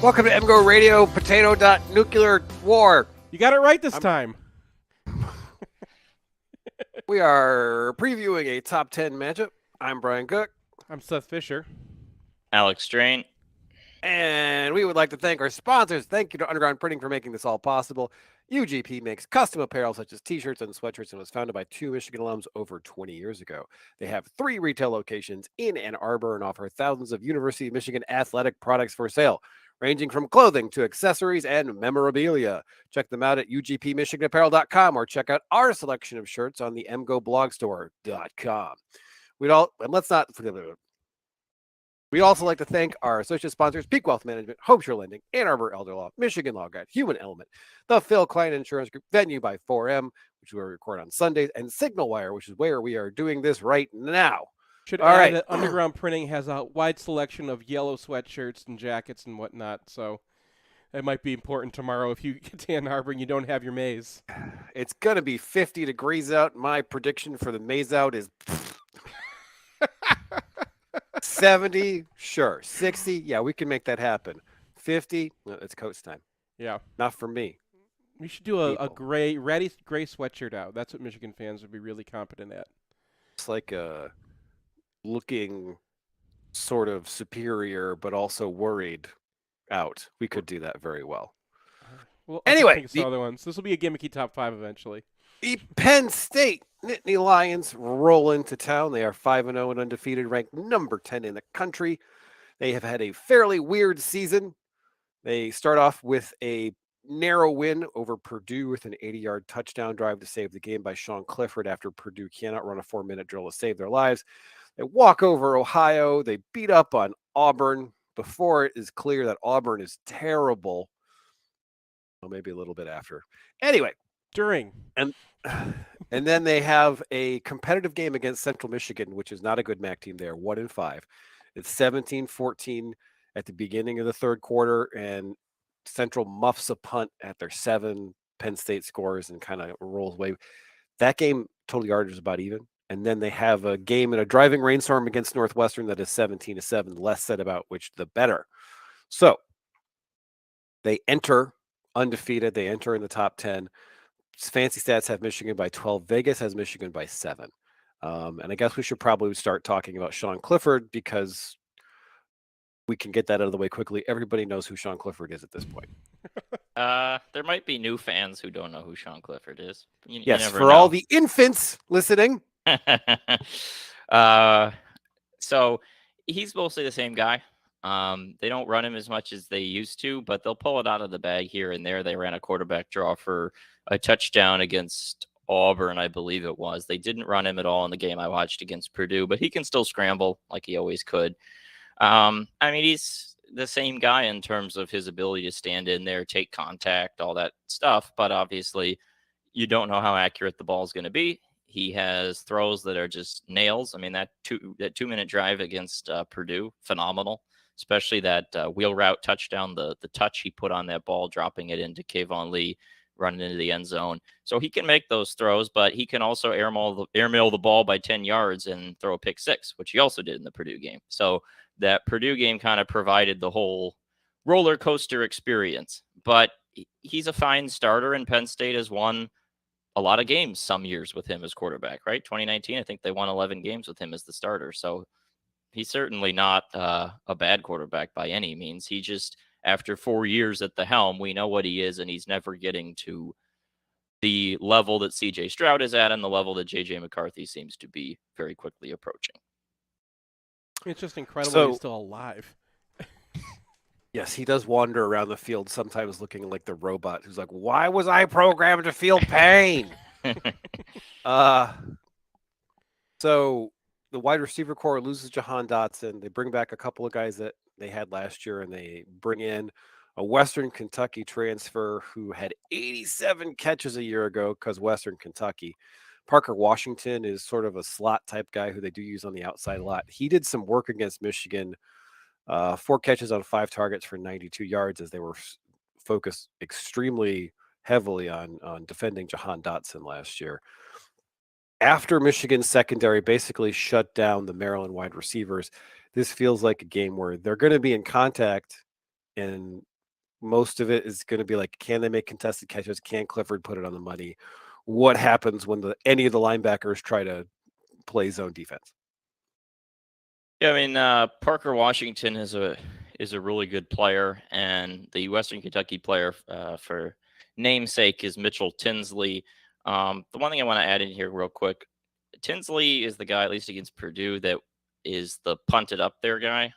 Welcome to MGoRadio, Potato.Nuclear War. You got it right this time. We are previewing a top 10 matchup. I'm Brian Cook. I'm Seth Fisher. Alex Strain. And we would like to thank our sponsors. Thank you to Underground Printing for making this all possible. UGP makes custom apparel such as t-shirts and sweatshirts and was founded by 2 Michigan alums over 20 years ago. They have 3 retail locations in Ann Arbor and offer thousands of University of Michigan athletic products for sale, ranging from clothing to accessories and memorabilia. Check them out at ugpmichiganapparel.com or check out our selection of shirts on the mgoblogstore.com. We'd also like to thank our associate sponsors, Peak Wealth Management, Homeshore Lending, Ann Arbor Elder Law, Michigan Law Guide, Human Element, the Phil Klein Insurance Group, Venue by 4M, which we record on Sundays, and Signalwire, which is where we are doing this right now. Should add that Underground Printing has a wide selection of yellow sweatshirts and jackets and whatnot, so it might be important tomorrow if you get to Ann Arbor and you don't have your maize. It's going to be 50 degrees out. My prediction for the maize out is 70, sure. 60, yeah, we can make that happen. 50, no, it's coach time. Yeah. Not for me. We should do a gray sweatshirt out. That's what Michigan fans would be really competent at. It's like looking sort of superior, but also worried out. We could do that very well. Well, anyway, think of some other ones. This will be a gimmicky top 5 eventually. The Penn State Nittany Lions roll into town. They are 5-0 and undefeated, ranked number 10 in the country. They have had a fairly weird season. They start off with a narrow win over Purdue with an 80-yard touchdown drive to save the game by Sean Clifford after Purdue cannot run a 4-minute drill to save their lives. They walk over Ohio. They beat up on Auburn before it is clear that Auburn is terrible. Well, maybe a little bit after. Anyway. During. And then they have a competitive game against Central Michigan, which is not a good MAC team. They are 1-5. It's 17-14 at the beginning of the third quarter, and Central muffs a punt at their 7. Penn State scores and kind of rolls away. That game, total yardage is about even. And then they have a game in a driving rainstorm against Northwestern that is 17-7. Less said about which, the better. So they enter undefeated. They enter in the top 10. Fancy Stats have Michigan by 12. Vegas has Michigan by 7. And I guess we should probably start talking about Sean Clifford because we can get that out of the way quickly. Everybody knows who Sean Clifford is at this point. There might be new fans who don't know who Sean Clifford is. Yes, for all the infants listening. So he's mostly the same guy. They don't run him as much as they used to, but they'll pull it out of the bag here and there. They ran a quarterback draw for a touchdown against Auburn, I believe it was. They didn't run him at all in the game I watched against Purdue, but he can still scramble like he always could. I mean, he's the same guy in terms of his ability to stand in there, take contact, all that stuff. But obviously, you don't know how accurate the ball is going to be. He has throws that are just nails. I mean, that 2-minute drive against Purdue, phenomenal. Especially that wheel route touchdown, the touch he put on that ball, dropping it into Kayvon Lee, running into the end zone. So he can make those throws, but he can also airmail the ball by 10 yards and throw a pick 6, which he also did in the Purdue game. So that Purdue game kind of provided the whole roller coaster experience. But he's a fine starter, and Penn State has won a lot of games some years with him as quarterback, right? 2019, I think they won 11 games with him as the starter. So he's certainly not a bad quarterback by any means. He just, after 4 years at the helm, we know what he is, and he's never getting to the level that C.J. Stroud is at and the level that J.J. McCarthy seems to be very quickly approaching. It's just incredible he's still alive. Yes, he does wander around the field sometimes looking like the robot who's like, why was I programmed to feel pain? So the wide receiver core loses Jahan Dotson. They bring back a couple of guys that they had last year, and they bring in a Western Kentucky transfer who had 87 catches a year ago because Western Kentucky. Parker Washington is sort of a slot type guy who they do use on the outside a lot. He did some work against Michigan, 4 catches on 5 targets for 92 yards as they were focused extremely heavily on defending Jahan Dotson last year. After Michigan's secondary basically shut down the Maryland wide receivers, this feels like a game where they're going to be in contact, and most of it is going to be like, can they make contested catches? Can Clifford put it on the money? What happens when any of the linebackers try to play zone defense? Yeah, I mean, Parker Washington is a really good player, and the Western Kentucky player for namesake is Mitchell Tinsley. The one thing I want to add in here real quick, Tinsley is the guy, at least against Purdue, that is the punted up there guy.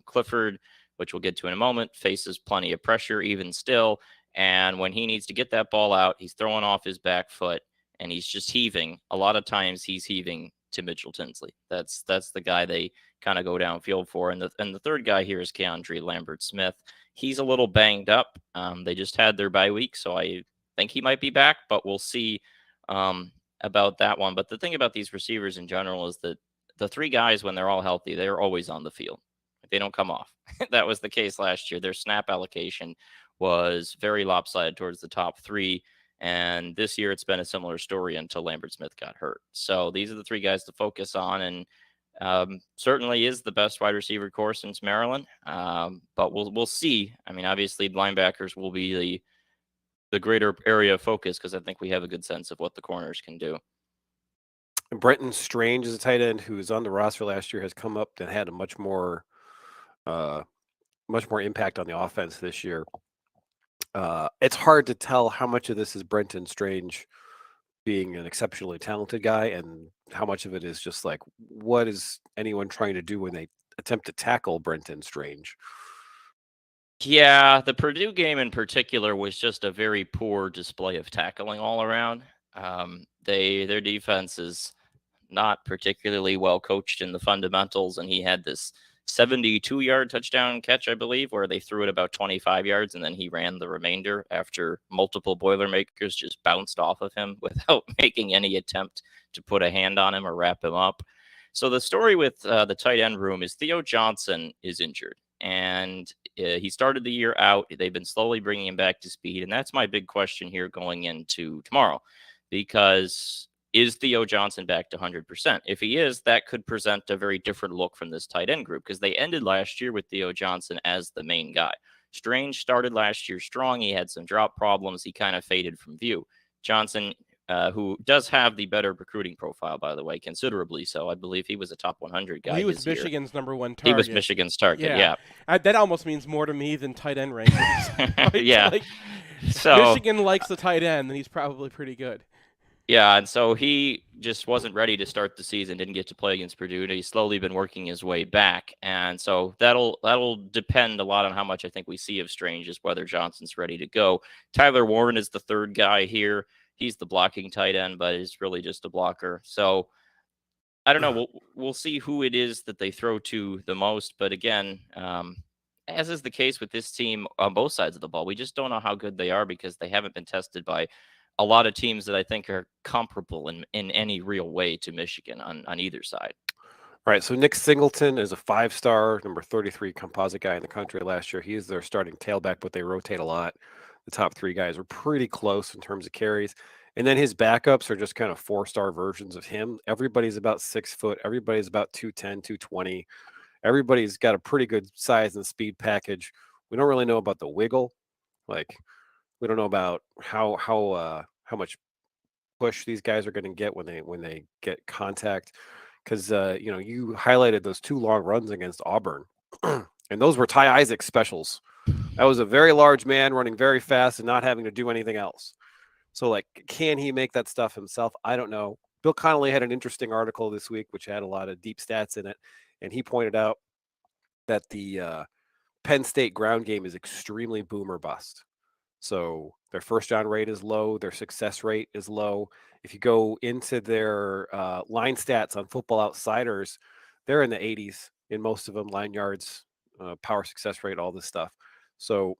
Clifford, which we'll get to in a moment, faces plenty of pressure even still. And when he needs to get that ball out, he's throwing off his back foot and he's just heaving. A lot of times he's heaving to Mitchell Tinsley. That's the guy they kind of go downfield for. And the third guy here is Keandre Lambert-Smith. He's a little banged up. They just had their bye week, so I think he might be back, but we'll see about that one. But the thing about these receivers in general is that the three guys, when they're all healthy, they're always on the field. They don't come off. That was the case last year. Their snap allocation was very lopsided towards the top three. And this year it's been a similar story until Lambert-Smith got hurt. So these are the three guys to focus on. And certainly is the best wide receiver corps since Maryland. But we'll see. I mean, obviously linebackers will be the greater area of focus because I think we have a good sense of what the corners can do. And Brenton Strange is a tight end who was on the roster last year, has come up and had a much more impact on the offense this year. It's hard to tell how much of this is Brenton Strange being an exceptionally talented guy and how much of it is just like, what is anyone trying to do when they attempt to tackle Brenton Strange? Yeah, the Purdue game in particular was just a very poor display of tackling all around. Their defense is not particularly well coached in the fundamentals, and he had this 72-yard touchdown catch, I believe, where they threw it about 25 yards, and then he ran the remainder after multiple Boilermakers just bounced off of him without making any attempt to put a hand on him or wrap him up. So the story with the tight end room is Theo Johnson is injured, and he started the year out. They've been slowly bringing him back to speed, and that's my big question here going into tomorrow, because is Theo Johnson back to 100%? If he is, that could present a very different look from this tight end group because they ended last year with Theo Johnson as the main guy. Strange started last year strong. He had some drop problems. He kind of faded from view. Johnson, who does have the better recruiting profile, by the way, considerably so. I believe he was a top 100 guy. Well, he was Michigan's number one target. He was Michigan's target, yeah. That almost means more to me than tight end rankings. Right? Yeah. So Michigan likes the tight end, then he's probably pretty good. Yeah, and so he just wasn't ready to start the season, didn't get to play against Purdue. He's slowly been working his way back. And so that'll depend a lot on how much I think we see of Strange, is whether Johnson's ready to go. Tyler Warren is the third guy here. He's the blocking tight end, but he's really just a blocker. So I don't know. We'll see who it is that they throw to the most. But again, as is the case with this team on both sides of the ball, we just don't know how good they are because they haven't been tested by a lot of teams that I think are comparable in any real way to Michigan on either side. All right, so Nick Singleton is a 5-star, number 33 composite guy in the country last year. He is their starting tailback, but they rotate a lot. The top three guys are pretty close in terms of carries. And then his backups are just kind of 4-star versions of him. Everybody's about 6 foot. Everybody's about 210, 220. Everybody's got a pretty good size and speed package. We don't really know about the wiggle. We don't know about how much push these guys are going to get when they get contact, because you highlighted those 2 long runs against Auburn, and those were Ty Isaac specials. That was a very large man running very fast and not having to do anything else. So, can he make that stuff himself? I don't know. Bill Connolly had an interesting article this week, which had a lot of deep stats in it, and he pointed out that the Penn State ground game is extremely boom or bust. So their first down rate is low. Their success rate is low. If you go into their line stats on Football Outsiders, they're in the 80s in most of them, line yards, power success rate, all this stuff. So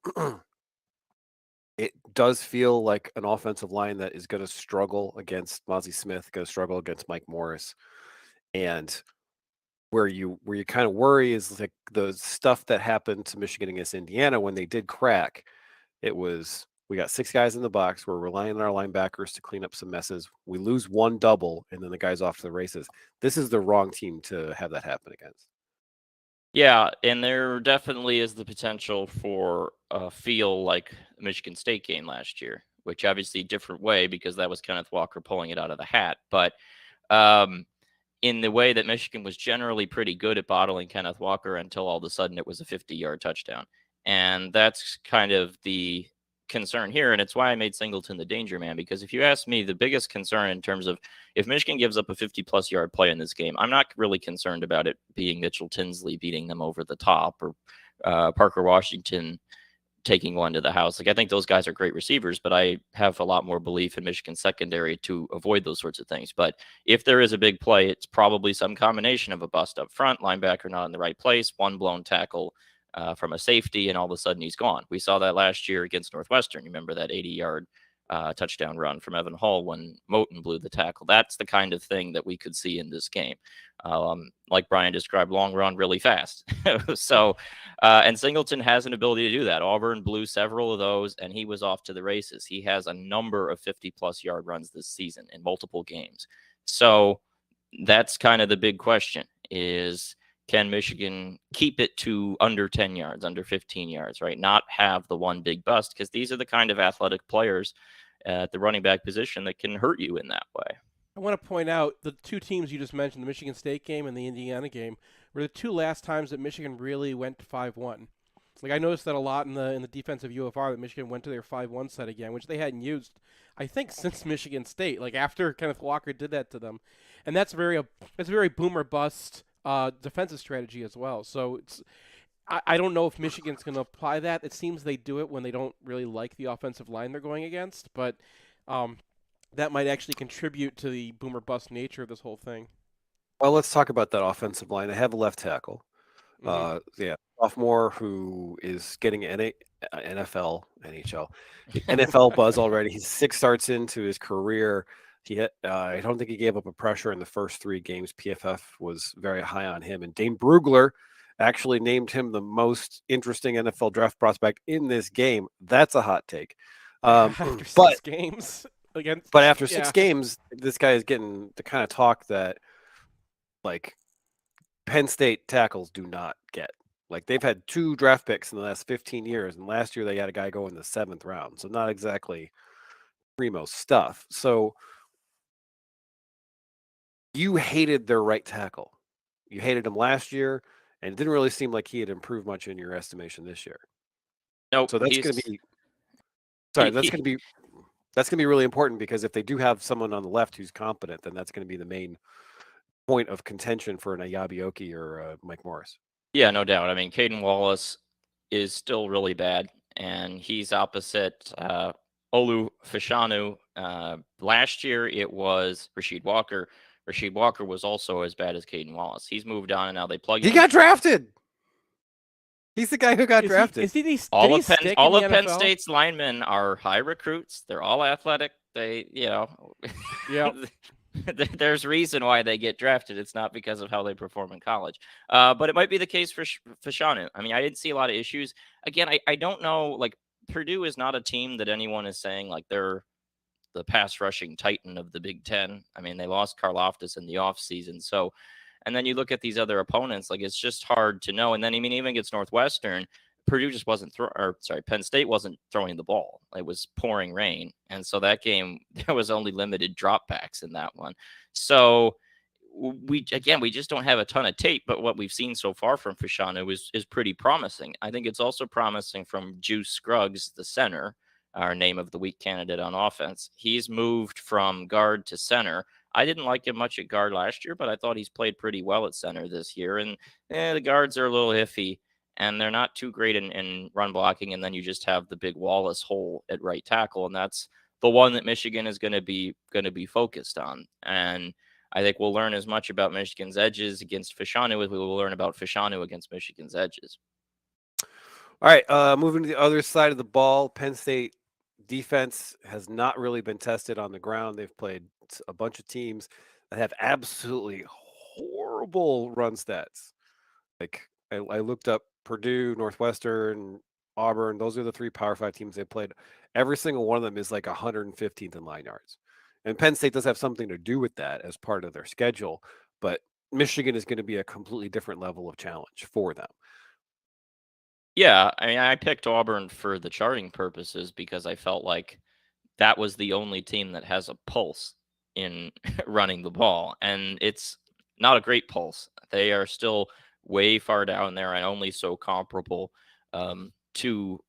it does feel like an offensive line that is going to struggle against Mozzie Smith, going to struggle against Mike Morris. And where you kind of worry is like the stuff that happened to Michigan against Indiana when they did crack. It was, we got 6 guys in the box. We're relying on our linebackers to clean up some messes. We lose 1 double, and then the guy's off to the races. This is the wrong team to have that happen against. Yeah, and there definitely is the potential for a feel like the Michigan State game last year, which obviously different way because that was Kenneth Walker pulling it out of the hat. But um, in the way that Michigan was generally pretty good at bottling Kenneth Walker until all of a sudden it was a 50-yard touchdown. And that's kind of the concern here. And it's why I made Singleton the danger man, because if you ask me, the biggest concern in terms of if Michigan gives up a 50-plus yard play in this game, I'm not really concerned about it being Mitchell Tinsley beating them over the top or Parker Washington taking one to the house. Like, I think those guys are great receivers, but I have a lot more belief in Michigan secondary to avoid those sorts of things. But if there is a big play, it's probably some combination of a bust up front, linebacker not in the right place, one blown tackle from a safety, and all of a sudden he's gone. We saw that last year against Northwestern. You remember that 80-yard touchdown run from Evan Hall when Moten blew the tackle. That's the kind of thing that we could see in this game. Like Brian described, long run really fast. So, and Singleton has an ability to do that. Auburn blew several of those, and he was off to the races. He has a number of 50-plus yard runs this season in multiple games. So that's kind of the big question is, can Michigan keep it to under 10 yards, under 15 yards, right? Not have the one big bust, because these are the kind of athletic players at the running back position that can hurt you in that way. I want to point out the two teams you just mentioned, the Michigan State game and the Indiana game, were the two last times that Michigan really went to 5-1. Like, I noticed that a lot in the defensive UFR, that Michigan went to their 5-1 set again, which they hadn't used, I think, since Michigan State. Like, after Kenneth Walker did that to them, and that's a very boomer bust defensive strategy as well. So I don't know if Michigan's going to apply that. It seems they do it when they don't really like the offensive line they're going against, but that might actually contribute to the boomer bust nature of this whole thing. Well, let's talk about that offensive line. They have a left tackle. Sophomore who is getting NFL, NHL, NFL buzz already. He's 6 starts into his career. I don't think he gave up a pressure in the first 3 games. PFF was very high on him, and Dane Brugler actually named him the most interesting NFL draft prospect in this game. That's a hot take. After 6 games. But after 6 games, this guy is getting the kind of talk that, like, Penn State tackles do not get. Like, they've had 2 draft picks in the last 15 years, and last year they had a guy go in the 7th round. So not exactly primo stuff. So you hated their right tackle. You hated him last year, and it didn't really seem like he had improved much in your estimation this year. Nope. So that's going to be that's going to be really important, because if they do have someone on the left who's competent, then that's going to be the main point of contention for an Ayabioki or Mike Morris. Yeah, no doubt. I mean, Caden Wallace is still really bad, and he's opposite Olu Fashanu. Last year it was Rasheed Walker. Rasheed Walker was also as bad as Caden Wallace. He's moved on, and now they plug him. He got drafted. He's the guy who got drafted. All of Penn State's linemen are high recruits. They're all athletic. They, yeah. There's reason why they get drafted. It's not because of how they perform in college. But it might be the case for Fashanu. I mean, I didn't see a lot of issues. Again, I don't know. Like, Purdue is not a team that anyone is saying like they're the pass rushing titan of the Big Ten. I mean, they lost Karlaftis in the offseason. So, and then you look at these other opponents, like, it's just hard to know. And then, I mean, even against Northwestern, Purdue just wasn't Penn State wasn't throwing the ball. It was pouring rain. And so that game, there was only limited dropbacks in that one. So we just don't have a ton of tape, but what we've seen so far from Fashanu is pretty promising. I think it's also promising from Juice Scruggs, the center, our name of the week candidate on offense. He's moved from guard to center. I didn't like him much at guard last year, but I thought he's played pretty well at center this year. And the guards are a little iffy, and they're not too great in run blocking. And then you just have the big Wallace hole at right tackle, and that's the one that Michigan is going to be focused on. And I think we'll learn as much about Michigan's edges against Fashanu as we will learn about Fashanu against Michigan's edges. All right, moving to the other side of the ball, Penn State defense has not really been tested on the ground. They've played a bunch of teams that have absolutely horrible run stats. Like, I looked up Purdue, Northwestern, Auburn. Those are the 3 Power 5 teams they played. Every single one of them is like 115th in line yards. And Penn State does have something to do with that as part of their schedule. But Michigan is going to be a completely different level of challenge for them. Yeah, I mean, I picked Auburn for the charting purposes because I felt like that was the only team that has a pulse in running the ball, and it's not a great pulse. They are still way far down there and only so comparable to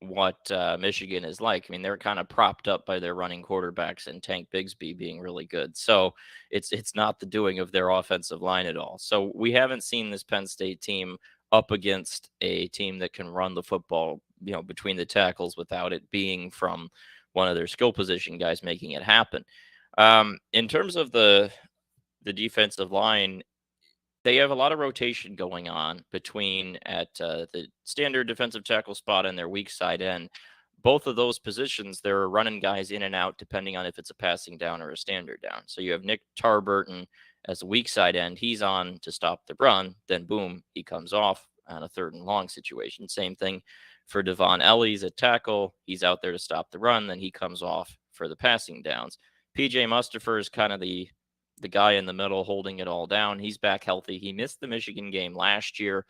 what Michigan is like. I mean, they're kind of propped up by their running quarterbacks and Tank Bigsby being really good. So it's not the doing of their offensive line at all. So we haven't seen this Penn State team up against a team that can run the football, between the tackles without it being from one of their skill position guys making it happen. In terms of the defensive line, they have a lot of rotation going on between at the standard defensive tackle spot and their weak side end. Both of those positions, they're running guys in and out depending on if it's a passing down or a standard down. So you have Nick Tarburton as a weak side end. He's on to stop the run. Then boom, he comes off on a 3rd and long situation. Same thing for Devon Ellies at tackle. He's out there to stop the run. Then he comes off for the passing downs. PJ Mustipher is kind of the guy in the middle holding it all down. He's back healthy. He missed the Michigan game last year.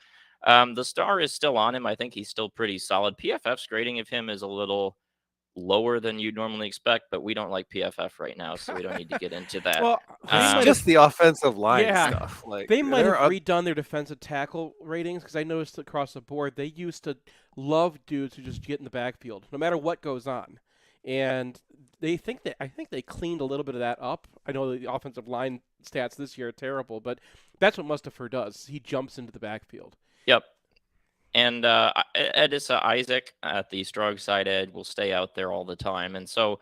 The star is still on him. I think he's still pretty solid. PFF's grading of him is a little lower than you'd normally expect, but we don't like PFF right now, so we don't need to get into that. Well, It's just the offensive line Yeah. stuff. Like they might have they're redone their defensive tackle ratings because I noticed across the board they used to love dudes who just get in the backfield no matter what goes on, and I think they cleaned a little bit of that up. I know the offensive line stats this year are terrible, but that's what Mustipher does. He jumps into the backfield. Yep. And Edissa Isaac at the strong side edge will stay out there all the time. And so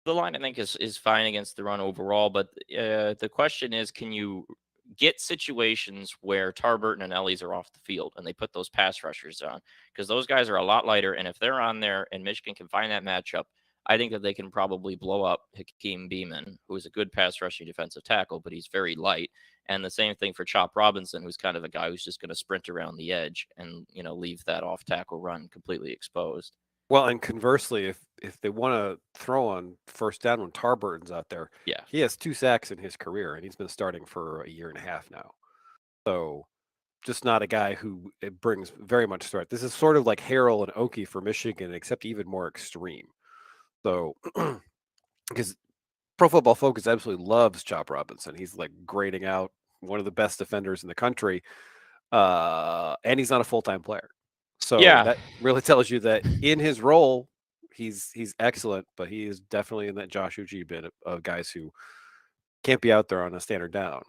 the line, I think, is fine against the run overall. But the question is, can you get situations where Tarburton and Ellies are off the field and they put those pass rushers on? Because those guys are a lot lighter. And if they're on there and Michigan can find that matchup, I think that they can probably blow up Hakeem Beeman, who is a good pass rushing defensive tackle, but he's very light. And the same thing for Chop Robinson, who's kind of a guy who's just going to sprint around the edge and, leave that off tackle run completely exposed. Well, and conversely, if they want to throw on 1st down when Tarburton's out there, Yeah. he has 2 sacks in his career, and he's been starting for a year and a half now. So just not a guy who it brings very much threat. This is sort of like Harrell and Oki for Michigan, except even more extreme. So because Pro Football Focus absolutely loves Chop Robinson. He's like grading out one of the best defenders in the country. And he's not a full-time player. So that really tells you that in his role, he's excellent, but he is definitely in that Josh Uche bit of guys who can't be out there on a standard down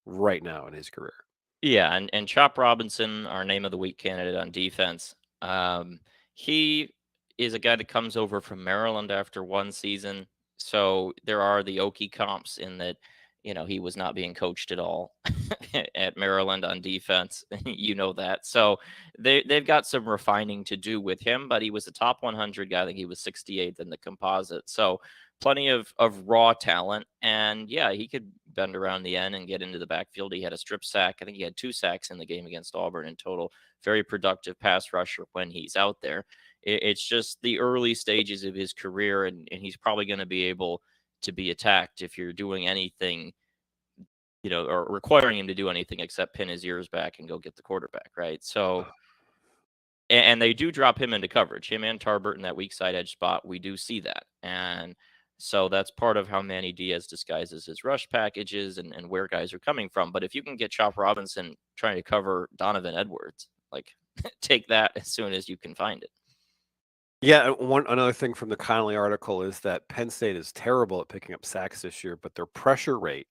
right now in his career. Yeah, and Chop Robinson, our name of the week candidate on defense, he is a guy that comes over from Maryland after one season. So there are the Okie comps in that, he was not being coached at all at Maryland on defense. That. So they've got some refining to do with him, but he was a top 100 guy. I think he was 68th in the composite. So plenty of raw talent. And yeah, he could bend around the end and get into the backfield. He had a strip sack. I think he had 2 sacks in the game against Auburn in total. Very productive pass rusher when he's out there. It's just the early stages of his career, and he's probably going to be able to be attacked if you're doing anything, or requiring him to do anything except pin his ears back and go get the quarterback, right? So, and they do drop him into coverage. Him and Tarburton, that weak side edge spot, we do see that. And so that's part of how Manny Diaz disguises his rush packages and where guys are coming from. But if you can get Chop Robinson trying to cover Donovan Edwards, like take that as soon as you can find it. Yeah, another thing from the Connolly article is that Penn State is terrible at picking up sacks this year, but their pressure rate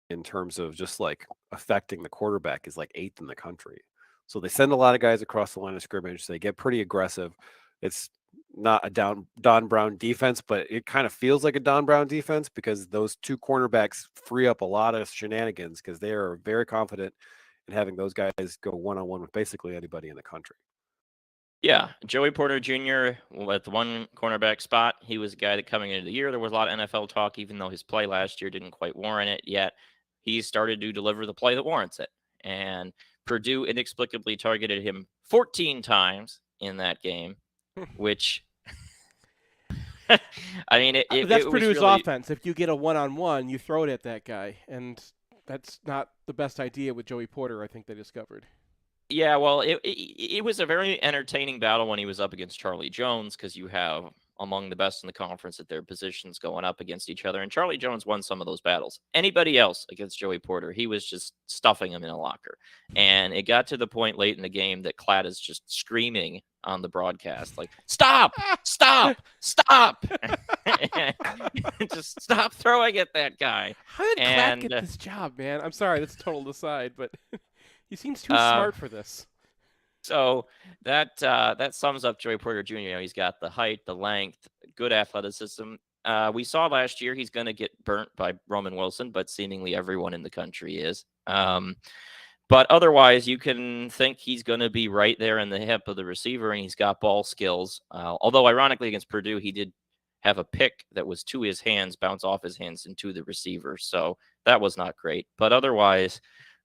in terms of just like affecting the quarterback is like 8th in the country. So they send a lot of guys across the line of scrimmage. They get pretty aggressive. It's not a Don Brown defense, but it kind of feels like a Don Brown defense because those 2 cornerbacks free up a lot of shenanigans because they are very confident in having those guys go one-on-one with basically anybody in the country. Yeah, Joey Porter Jr. at the one cornerback spot. He was a guy that coming into the year, there was a lot of NFL talk, even though his play last year didn't quite warrant it yet. He started to deliver the play that warrants it. And Purdue inexplicably targeted him 14 times in that game, which, I mean, that's it Purdue's was really... offense. If you get a one-on-one, you throw it at that guy. And that's not the best idea with Joey Porter, I think they discovered. Yeah, well, it was a very entertaining battle when he was up against Charlie Jones, because you have among the best in the conference at their positions going up against each other. And Charlie Jones won some of those battles. Anybody else against Joey Porter, he was just stuffing him in a locker. And it got to the point late in the game that Klatt is just screaming on the broadcast, like, stop, stop, stop. Just stop throwing at that guy. How did Klatt get this job, man? I'm sorry, that's a total aside, but he seems too smart for this. So that sums up Joey Porter Jr. You know, he's got the height, the length, good athleticism. We saw last year he's going to get burnt by Roman Wilson, but seemingly everyone in the country is. But otherwise, you can think he's going to be right there in the hip of the receiver, and he's got ball skills. Although, ironically, against Purdue, he did have a pick that was to his hands, bounce off his hands into the receiver. So that was not great. But otherwise,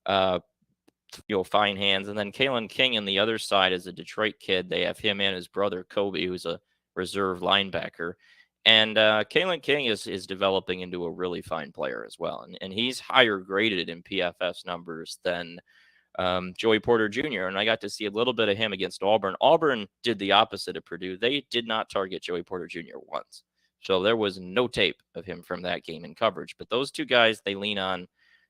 fine hands. And then Kalen King on the other side is a Detroit kid. They have him and his brother Kobe, who's a reserve linebacker. And Kalen King is developing into a really fine player as well. And he's higher graded in PFF numbers than Joey Porter Jr. And I got to see a little bit of him against Auburn. Auburn did the opposite of Purdue. They did not target Joey Porter Jr. once. So there was no tape of him from that game in coverage. But those two guys, they lean on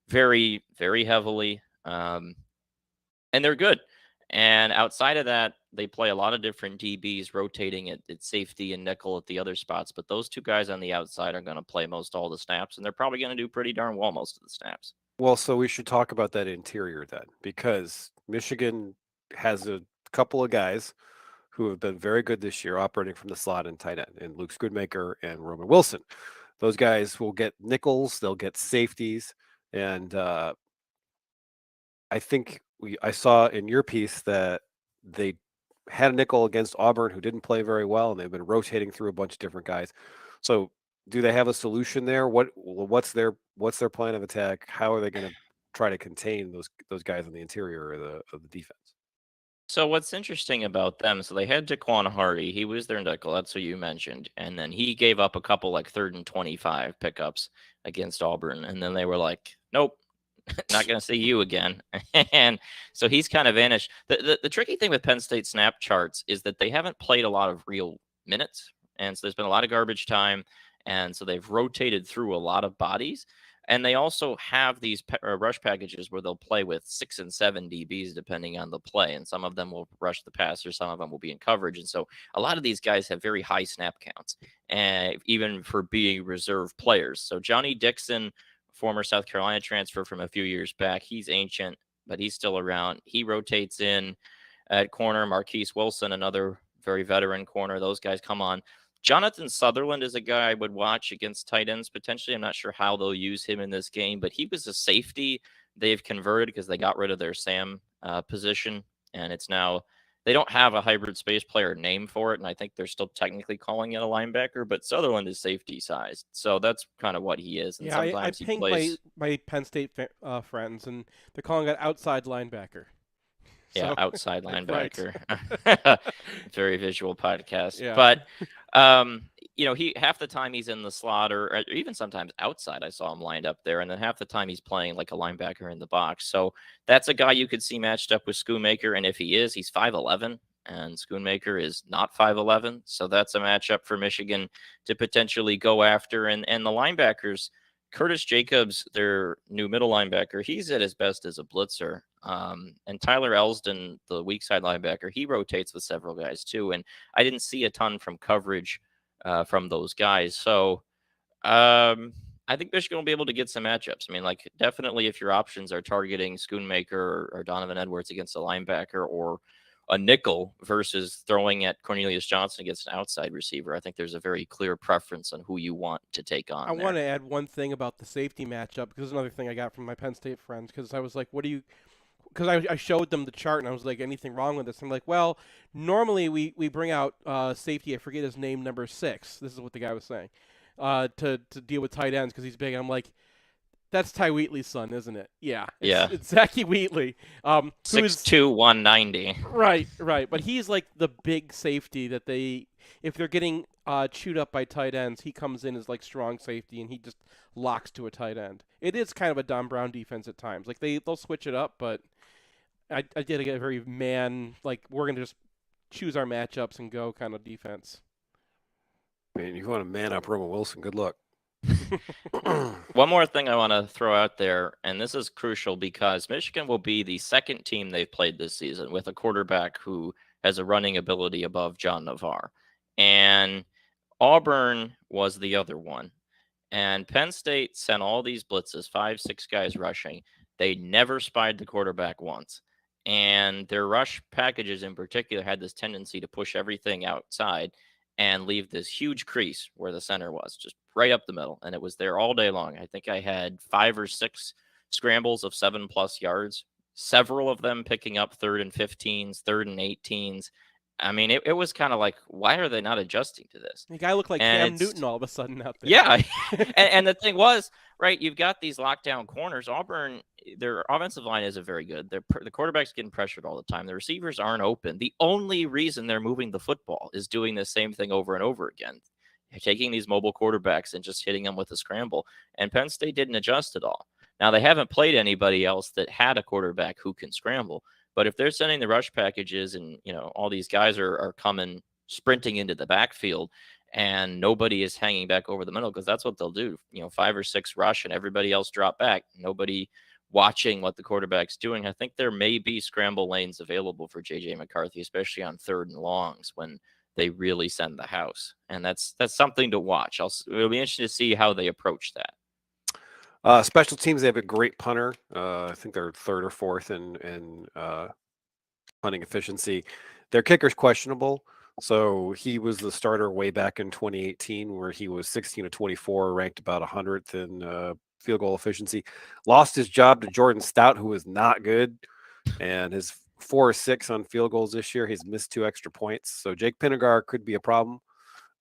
very, very heavily. And they're good. And outside of that, they play a lot of different DBs rotating at safety and nickel at the other spots. But those two guys on the outside are going to play most all the snaps, and they're probably going to do pretty darn well most of the snaps. Well, so we should talk about that interior then, because Michigan has a couple of guys who have been very good this year operating from the slot and tight end, and Luke Schoonmaker and Roman Wilson. Those guys will get nickels, they'll get safeties, and I think I saw in your piece that they had a nickel against Auburn who didn't play very well, and they've been rotating through a bunch of different guys. So do they have a solution there? What's their plan of attack? How are they going to try to contain those guys on the interior of the defense? So what's interesting about them, so they had Daquan Hardy. He was their nickel. That's what you mentioned. And then he gave up a couple like 3rd and 25 pickups against Auburn. And then they were like, nope, not going to see you again. And so he's kind of vanished. The tricky thing with Penn State snap charts is that they haven't played a lot of real minutes. And so there's been a lot of garbage time. And so they've rotated through a lot of bodies. And they also have these rush packages where they'll play with 6 and 7 DBs depending on the play. And some of them will rush the passer, some of them will be in coverage. And so a lot of these guys have very high snap counts, and even for being reserve players. So Johnny Dixon, former South Carolina transfer from a few years back, he's ancient, but he's still around. He rotates in at corner. Marquise Wilson, another very veteran corner. Those guys come on. Jonathan Sutherland is a guy I would watch against tight ends potentially. I'm not sure how they'll use him in this game, but he was a safety they've converted because they got rid of their Sam position, and it's now they don't have a hybrid space player name for it, and I think they're still technically calling it a linebacker, but Sutherland is safety sized, so that's kind of what he is. And yeah, sometimes I pinged my Penn State friends, and they're calling it outside linebacker. Yeah, outside linebacker. Right. Very visual podcast. Yeah. But he half the time he's in the slot or even sometimes outside. I saw him lined up there, and then half the time he's playing like a linebacker in the box. So that's a guy you could see matched up with Schoonmaker, and if he is, he's 5'11", and Schoonmaker is not 5'11". So that's a matchup for Michigan to potentially go after. And the linebackers, Curtis Jacobs, their new middle linebacker, he's at his best as a blitzer. And Tyler Elsdon, the weak side linebacker, he rotates with several guys too. And I didn't see a ton from coverage from those guys. So I think Michigan will be able to get some matchups. I mean, like, definitely if your options are targeting Schoonmaker or Donovan Edwards against a linebacker, or a nickel versus throwing at Cornelius Johnson against an outside receiver, I think there's a very clear preference on who you want to take on. I want to add one thing about the safety matchup, because another thing I got from my Penn State friends, because I was like, because I showed them the chart, and I was like, anything wrong with this? I'm like, well, normally we bring out safety, I forget his name, number 6. This is what the guy was saying, to deal with tight ends because he's big. And I'm like, that's Ty Wheatley's son, isn't it? Yeah. It's Zachy Wheatley. 6'2", 190. Right. But he's like the big safety that they if they're getting chewed up by tight ends, he comes in as like strong safety and he just locks to a tight end. It is kind of a Don Brown defense at times. Like they'll switch it up, but I did get a very like we're gonna just choose our matchups and go kind of defense. Man, you want to man up Roman Wilson? Good luck. One more thing I want to throw out there, and this is crucial because Michigan will be the second team they've played this season with a quarterback who has a running ability above John Navarre. And Auburn was the other one. And Penn State sent all these blitzes, 5-6 guys rushing. They never spied the quarterback once. And their rush packages in particular had this tendency to push everything outside and leave this huge crease where the center was, just right up the middle. And it was there all day long. I think I had 5 or 6 scrambles of 7+ yards, several of them picking up 3rd and 15s, 3rd and 18s. I mean, it was kind of like, why are they not adjusting to this? The guy looked like Cam Newton all of a sudden out there. Yeah. and the thing was, right, you've got these lockdown corners. Auburn, their offensive line isn't very good. The quarterback's getting pressured all the time. The receivers aren't open. The only reason they're moving the football is doing the same thing over and over again, taking these mobile quarterbacks and just hitting them with a scramble. And Penn State didn't adjust at all. Now, they haven't played anybody else that had a quarterback who can scramble. But if they're sending the rush packages and, all these guys are coming sprinting into the backfield and nobody is hanging back over the middle, because that's what they'll do, 5 or 6 rush and everybody else drop back. Nobody watching what the quarterback's doing. I think there may be scramble lanes available for J.J. McCarthy, especially on 3rd and longs when they really send the house. And that's something to watch. It'll be interesting to see how they approach that. Special teams, they have a great punter. I think they're 3rd or 4th in punting efficiency. Their kicker's questionable. So he was the starter way back in 2018 where he was 16 of 24, ranked about 100th in field goal efficiency. Lost his job to Jordan Stout, who was not good. And his 4 or 6 on field goals this year. He's missed 2 extra points. So Jake Pinegar could be a problem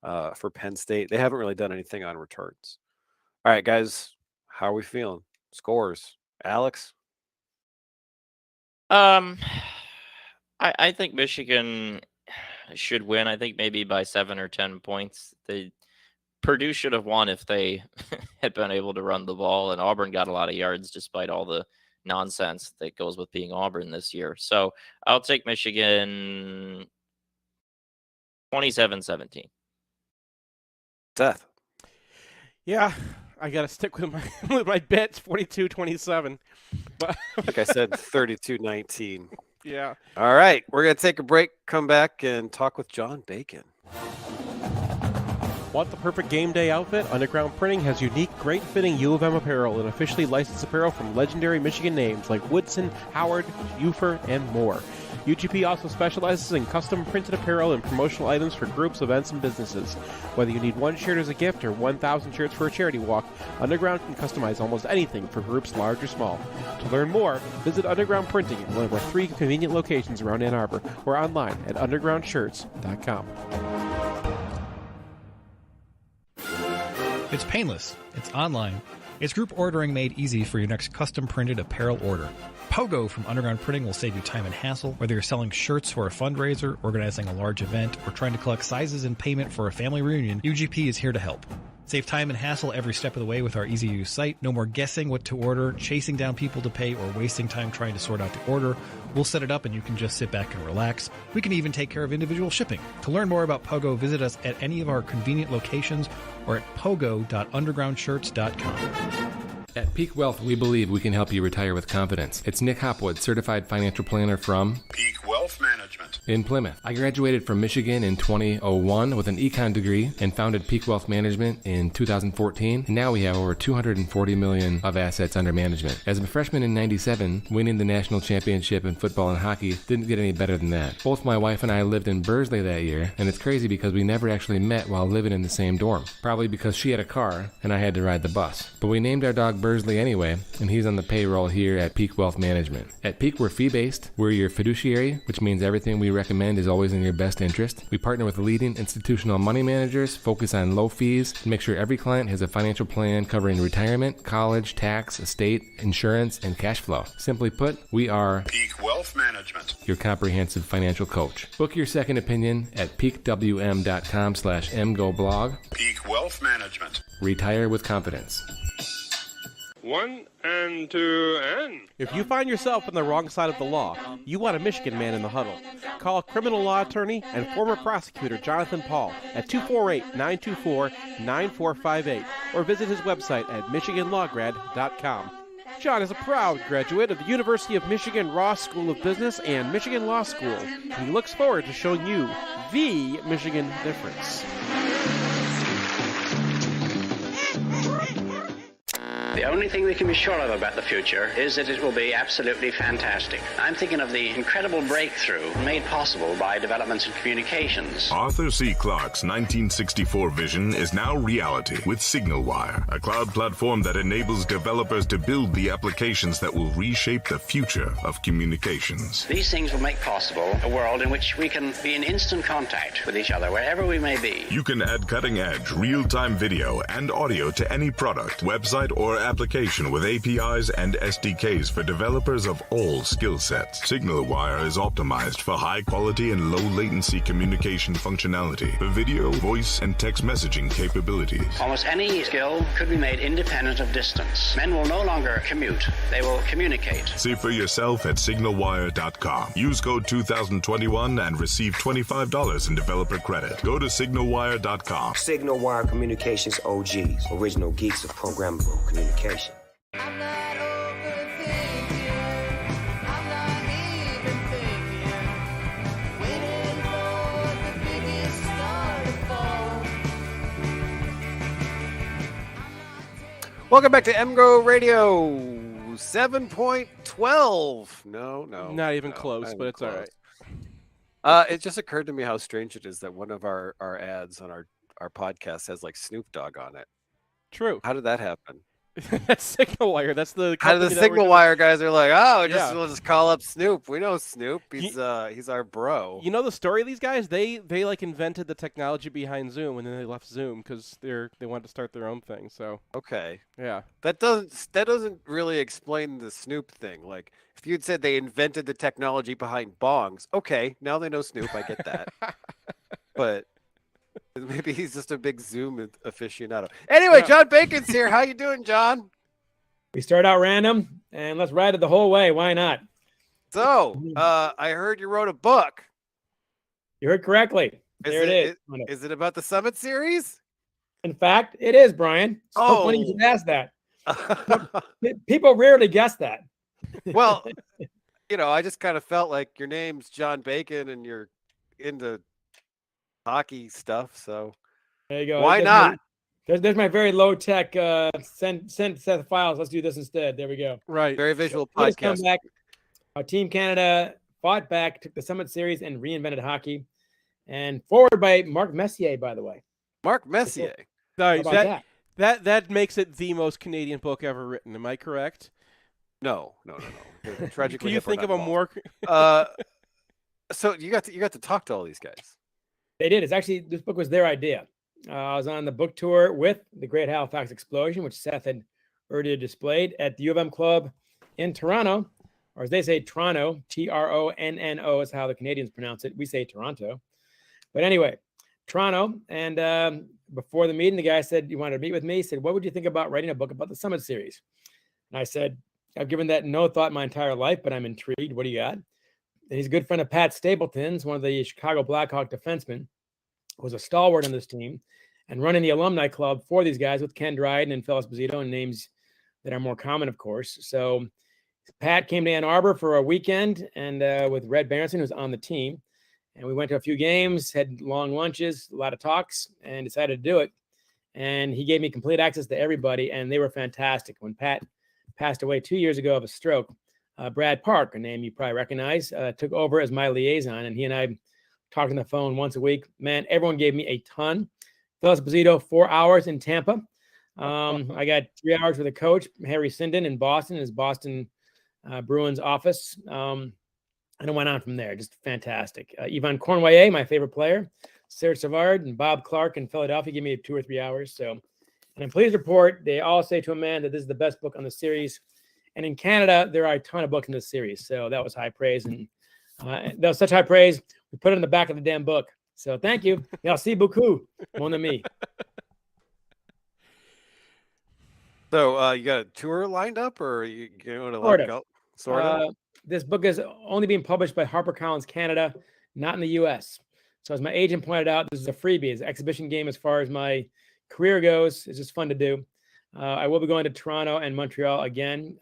for Penn State. They haven't really done anything on returns. All right, guys. How are we feeling? Scores. Alex? I think Michigan should win. I think maybe by 7 or 10 points. Purdue should have won if they had been able to run the ball, and Auburn got a lot of yards despite all the nonsense that goes with being Auburn this year. So I'll take Michigan 27-17. Seth? Yeah. I got to stick with my bets, 42-27. But like I said, 32-19. Yeah. All right. We're going to take a break, come back, and talk with John Bacon. Want the perfect game day outfit? Underground Printing has unique, great-fitting U of M apparel and officially licensed apparel from legendary Michigan names like Woodson, Howard, Ufer, and more. UGP also specializes in custom printed apparel and promotional items for groups, events, and businesses. Whether you need 1 shirt as a gift or 1,000 shirts for a charity walk, Underground can customize almost anything for groups large or small. To learn more, visit Underground Printing at one of our 3 convenient locations around Ann Arbor or online at undergroundshirts.com. It's painless. It's online. It's group ordering made easy for your next custom printed apparel order. Pogo from Underground Printing will save you time and hassle, whether you're selling shirts for a fundraiser, organizing a large event, or trying to collect sizes and payment for a family reunion. UGP is here to help. Save time and hassle every step of the way with our easy-to-use site. No more guessing what to order, chasing down people to pay, or wasting time trying to sort out the order. We'll set it up and you can just sit back and relax. We can even take care of individual shipping. To learn more about Pogo, visit us at any of our convenient locations or at pogo.undergroundshirts.com. At Peak Wealth, we believe we can help you retire with confidence. It's Nick Hopwood, certified financial planner from Peak Wealth Management in Plymouth. I graduated from Michigan in 2001 with an econ degree and founded Peak Wealth Management in 2014. And now we have over $240 million of assets under management. As a freshman in 97, winning the national championship in football and hockey didn't get any better than that. Both my wife and I lived in Bursley that year, and it's crazy because we never actually met while living in the same dorm. Probably because she had a car and I had to ride the bus. But we named our dog Bursley anyway, and he's on the payroll here at Peak Wealth Management. At Peak, we're fee-based. We're your fiduciary, which means everything we recommend is always in your best interest. We partner with leading institutional money managers, focus on low fees, and make sure every client has a financial plan covering retirement, college, tax, estate, insurance, and cash flow. Simply put, we are Peak Wealth Management, your comprehensive financial coach. Book your second opinion at peakwm.com/mgoblog. Peak Wealth Management. Retire with confidence. 1 and 2 and... If you find yourself on the wrong side of the law, you want a Michigan man in the huddle. Call criminal law attorney and former prosecutor Jonathan Paul at 248-924-9458 or visit his website at michiganlawgrad.com. John is a proud graduate of the University of Michigan Ross School of Business and Michigan Law School, and he looks forward to showing you the Michigan difference. The only thing we can be sure of about the future is that it will be absolutely fantastic. I'm thinking of the incredible breakthrough made possible by developments in communications. Arthur C. Clarke's 1964 vision is now reality with Signalwire, a cloud platform that enables developers to build the applications that will reshape the future of communications. These things will make possible a world in which we can be in instant contact with each other wherever we may be. You can add cutting-edge, real-time video and audio to any product, website, or application with APIs and SDKs for developers of all skill sets. Signalwire is optimized for high quality and low latency communication functionality for video, voice, and text messaging capabilities. Almost any skill could be made independent of distance. Men will no longer commute. They will communicate. See for yourself at signalwire.com. Use code 2021 and receive $25 in developer credit. Go to signalwire.com. Signalwire Communications OGs, original geeks of programmable communication. I'm not overthinking. I'm not even thinking. Waiting for the biggest star to fall. Welcome back to MGoRadio 7.12. No. Not even close, but it's all right. It just occurred to me how strange it is that one of our ads on our podcast has like Snoop Dogg on it. True. How did that happen? That's Signalwire. That's the How did the company that we're doing- Signalwire guys are like, oh, Yeah. we'll just call up Snoop. We know Snoop. He's our bro. You know the story of these guys? They like invented the technology behind Zoom, and then they left Zoom because they wanted to start their own thing. So Okay. yeah, That doesn't really explain the Snoop thing. Like if you'd said they invented the technology behind bongs, okay, now they know Snoop. I get that. But maybe he's just a big Zoom aficionado. Anyway, Yeah. John Bacon's here. How you doing, John? We start out random, and let's ride it the whole way. Why not? So, I heard you wrote a book. You heard correctly. There it is. Is it about the Summit Series? In fact, it is, Brian. So funny you should ask that. People rarely guess that. Well, I just kind of felt like your name's John Bacon and you're into hockey stuff. So There you go. why not? There's my very low tech send set of files. Let's do this instead. There we go. right. Very visual Let us come podcast. back. Team Canada fought back, took the Summit Series, and reinvented hockey. And forward by Mark Messier, by the way. Mark Messier. Sorry, How about that makes it the most Canadian book ever written. Am I correct? No. Tragically, Can you hip, we're think not of a involved. more? So you got to talk to all these guys. They did. It's actually, this book was their idea. I was on the book tour with the Great Halifax Explosion, which Seth had already displayed at the U of M Club in Toronto, or as they say, Toronto, Tronno is how the Canadians pronounce it. We say Toronto. But anyway, Toronto. And before the meeting, the guy said, you wanted to meet with me? He said, what would you think about writing a book about the Summit Series? And I said, I've given that no thought my entire life, but I'm intrigued. What do you got? And he's a good friend of Pat Stapleton's, one of the Chicago Blackhawk defensemen, who was a stalwart on this team and running the alumni club for these guys with Ken Dryden and Phil Esposito, and names that are more common, of course. So Pat came to Ann Arbor for a weekend and with Red Berenson, who's on the team. And we went to a few games, had long lunches, a lot of talks, and decided to do it. And he gave me complete access to everybody, and they were fantastic. When Pat passed away 2 years ago of a stroke, Brad Park, a name you probably recognize, took over as my liaison, and he and I talked on the phone once a week. Man, everyone gave me a ton. Phil Esposito, 4 hours in Tampa. I got 3 hours with a coach, Harry Sinden, in Boston, his Boston Bruins office. And it went on from there. Just fantastic. Yvonne Cornwallet, my favorite player, Sarah Savard, and Bob Clark in Philadelphia give me 2 or 3 hours. So, and I'm pleased to report they all say to a man that this is the best book on the series. And in Canada, there are a ton of books in this series. So that was high praise. And that was such high praise, we put it in the back of the damn book. So thank you. Merci beaucoup, mon ami. So you got a tour lined up, or are you going to Sort let of. go? Sort of. This book is only being published by HarperCollins Canada, not in the U.S. So as my agent pointed out, this is a freebie. It's an exhibition game as far as my career goes. It's just fun to do. I will be going to Toronto and Montreal again.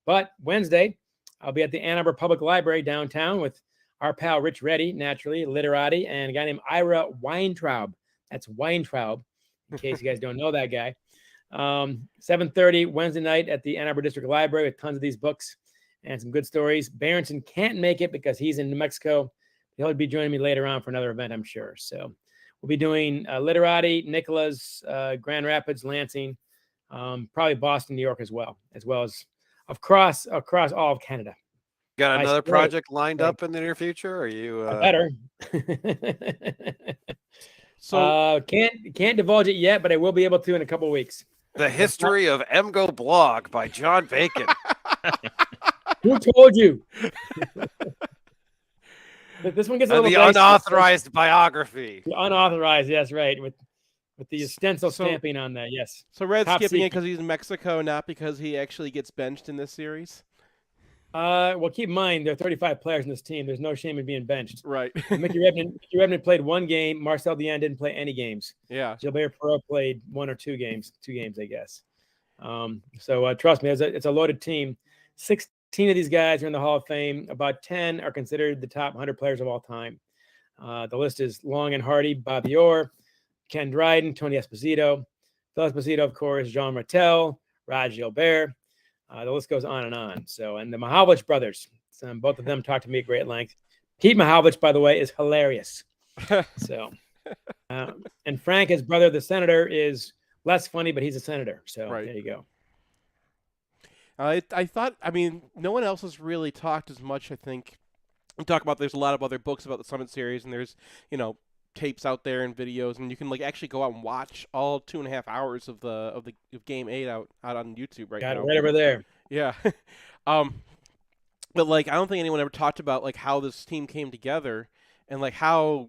But Wednesday, I'll be at the Ann Arbor Public Library downtown with our pal Rich Reddy, naturally, literati, and a guy named Ira Weintraub. That's Weintraub, in case you guys don't know that guy. 7:30 Wednesday night at the Ann Arbor District Library with tons of these books and some good stories. Barrington can't make it because he's in New Mexico. He'll be joining me later on for another event, I'm sure. So we'll be doing Literati, Nicholas, Grand Rapids, Lansing, probably Boston, New York as well as across all of Canada. Got I another swear- project lined up in the near future? Or are you Better. So Can't divulge it yet, but I will be able to in a couple of weeks. The History of MGO Blog by John Bacon? Who told you? This one gets a little The dicey. unauthorized biography. The unauthorized, yes, right. With the stencil So- stamping on there, yes. So Red's Top skipping it secret. because he's in Mexico, not because he actually gets benched in this series. Well, keep in mind there are 35 players in this team. There's no shame in being benched. Right. Mickey Redmond played 1 game. Marcel Dion didn't play any games. Yeah. Gilbert Perot played 1 or 2 games. 2 games, I guess. So trust me, it's a loaded team. 16 of these guys are in the Hall of Fame. About 10 are considered the top 100 players of all time. The list is long and hardy. Bobby Orr, Ken Dryden, Tony Esposito, Phil Esposito, of course, Jean Rattel, Raj Gilbert. The list goes on and on. So, and the Mahavlich brothers, both of them talked to me at great length. Pete Mahavlich, by the way, is hilarious. So, and Frank, his brother, the senator, is less funny, but he's a senator. So Right. There you go. I thought, I mean, no one else has really talked as much, I think. We talk about there's a lot of other books about the Summit series, and there's, tapes out there and videos, and you can actually go out and watch all 2.5 hours of game 8 out on YouTube right Got now. it right over there. Yeah. But I don't think anyone ever talked about how this team came together and how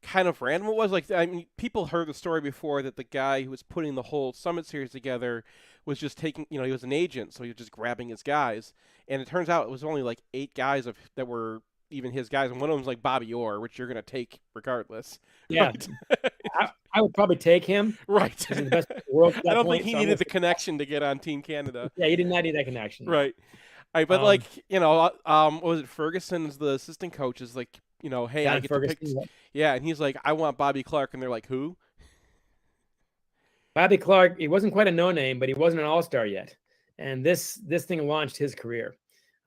kind of random it was. I mean, people heard the story before that the guy who was putting the whole Summit series together was just taking, he was an agent, so he was just grabbing his guys. And it turns out it was only 8 guys that were even his guys, and one of them's Bobby Orr, which you're going to take regardless. Yeah. Right? I would probably take him. Right. He's the best in the world at that I don't point, think he so I'm needed the gonna- connection to get on Team Canada. Yeah, he did not need that connection. Right. But what was it? Ferguson's the assistant coach is hey, Don I get Ferguson, to pick. yeah. Yeah, and he's I want Bobby Clark, and they're like, who? Bobby Clark, he wasn't quite a no-name, but he wasn't an all-star yet. And this thing launched his career.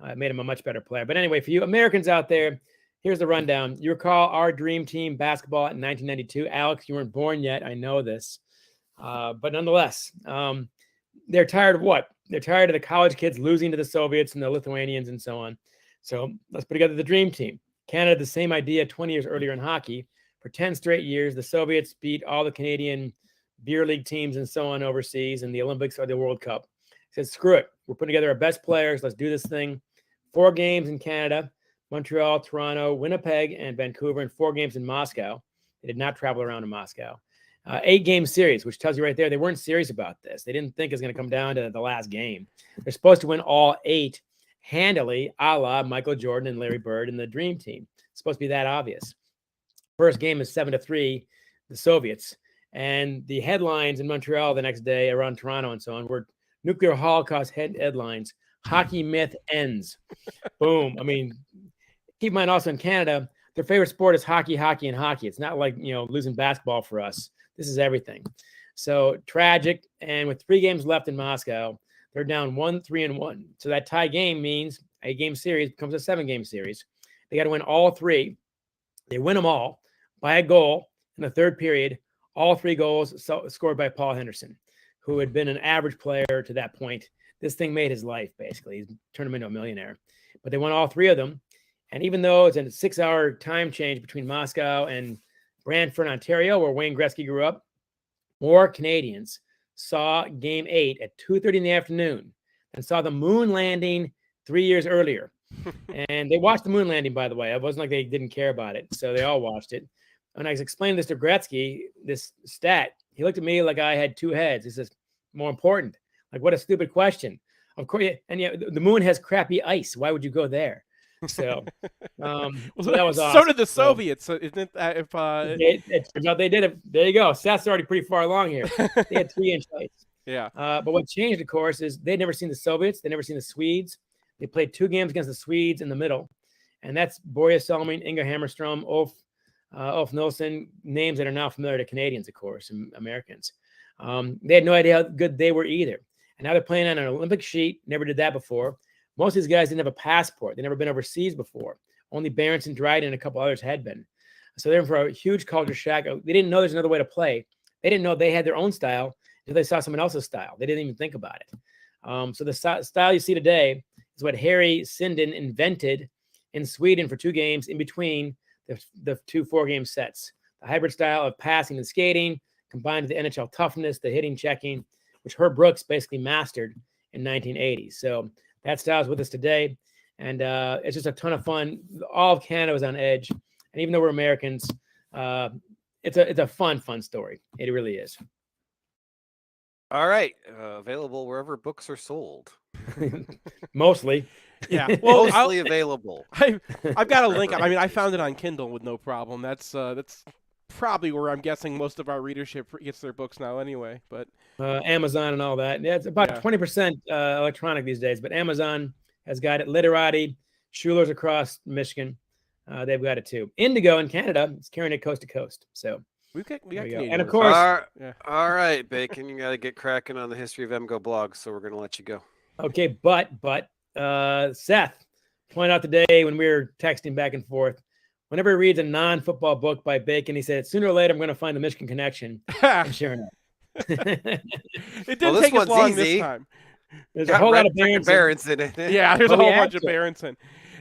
It made him a much better player. But anyway, for you Americans out there, here's the rundown. You recall our dream team basketball in 1992. Alex, you weren't born yet. I know this. But nonetheless, they're tired of what? They're tired of the college kids losing to the Soviets and the Lithuanians and so on. So let's put together the dream team. Canada, the same idea 20 years earlier in hockey. For 10 straight years, the Soviets beat all the Canadian beer league teams and so on overseas in the Olympics or the World Cup. Said, screw it. We're putting together our best players. Let's do this thing. 4 games in Canada, Montreal, Toronto, Winnipeg, and Vancouver, and 4 games in Moscow. They did not travel around in Moscow. 8-game series, which tells you right there, they weren't serious about this. They didn't think it was going to come down to the last game. They're supposed to win all 8 handily, a la Michael Jordan and Larry Bird and the Dream Team. It's supposed to be that obvious. First game is 7-3, the Soviets. And the headlines in Montreal the next day around Toronto and so on were nuclear holocaust headlines. Hockey myth ends. Boom. I mean, keep in mind also in Canada, their favorite sport is hockey, hockey, and hockey. It's not like, losing basketball for us. This is everything. So tragic. And with 3 games left in Moscow, they're down 1-3-1. So that tie game means a game series becomes a 7-game series. They got to win all 3. They win them all by a goal in the third period. All 3 goals scored by Paul Henderson, who had been an average player to that point. This thing made his life, basically. He's turned him into a millionaire. But they won all 3 of them. And even though it's a 6-hour time change between Moscow and Brantford, Ontario, where Wayne Gretzky grew up, more Canadians saw Game 8 at 2:30 in the afternoon and saw the moon landing 3 years earlier. And they watched the moon landing, by the way. It wasn't like they didn't care about it. So they all watched it. When I was explaining this to Gretzky, this stat, he looked at me like I had two heads. He says, more important. Like, what a stupid question. Of course, and yeah, the moon has crappy ice. Why would you go there? So, so that was awesome. So did the Soviets. So isn't it, it turns out they did it. There you go. Seth's already pretty far along here. They had 3-inch ice. Yeah. But what changed, of course, is they'd never seen the Soviets. They'd never seen the Swedes. They played 2 games against the Swedes in the middle. And that's Börje Salming, Inga Hammerstrom, Ulf Nilsson, names that are now familiar to Canadians, of course, and Americans. They had no idea how good they were either. And now they're playing on an Olympic sheet. Never did that before. Most of these guys didn't have a passport. They'd never been overseas before. Only Berenson, Dryden, and a couple others had been. So they're in for a huge culture shock. They didn't know there's another way to play. They didn't know they had their own style until they saw someone else's style. They didn't even think about it. So the style you see today is what Harry Sinden invented in Sweden for 2 games in between the 2 4-game sets. The hybrid style of passing and skating combined with the NHL toughness, the hitting, checking, which Herb Brooks basically mastered in 1980. So that style is with us today. And it's just a ton of fun. All of Canada was on edge. And even though we're Americans, it's a fun story. It really is. All right. Available wherever books are sold. Mostly. Yeah. Well, mostly available. I've got a link. I mean, I found it on Kindle with no problem. That's probably where I'm guessing most of our readership gets their books now anyway. But Amazon and all that. Yeah, it's about 20% electronic these days. But Amazon has got it. Literati, Schuler's across Michigan. They've got it too. Indigo in Canada is carrying it coast to coast. So we got and of course, all right, Bacon, you got to get cracking on the history of MGO blog. So we're going to let you go. Okay, but Seth pointed out today when we were texting back and forth, whenever he reads a non-football book by Bacon, he said, sooner or later, I'm going to find the Michigan connection. And sure enough. It didn't take us long this time. There's a whole lot of Berenson in it. Yeah, there's a whole bunch of Berenson.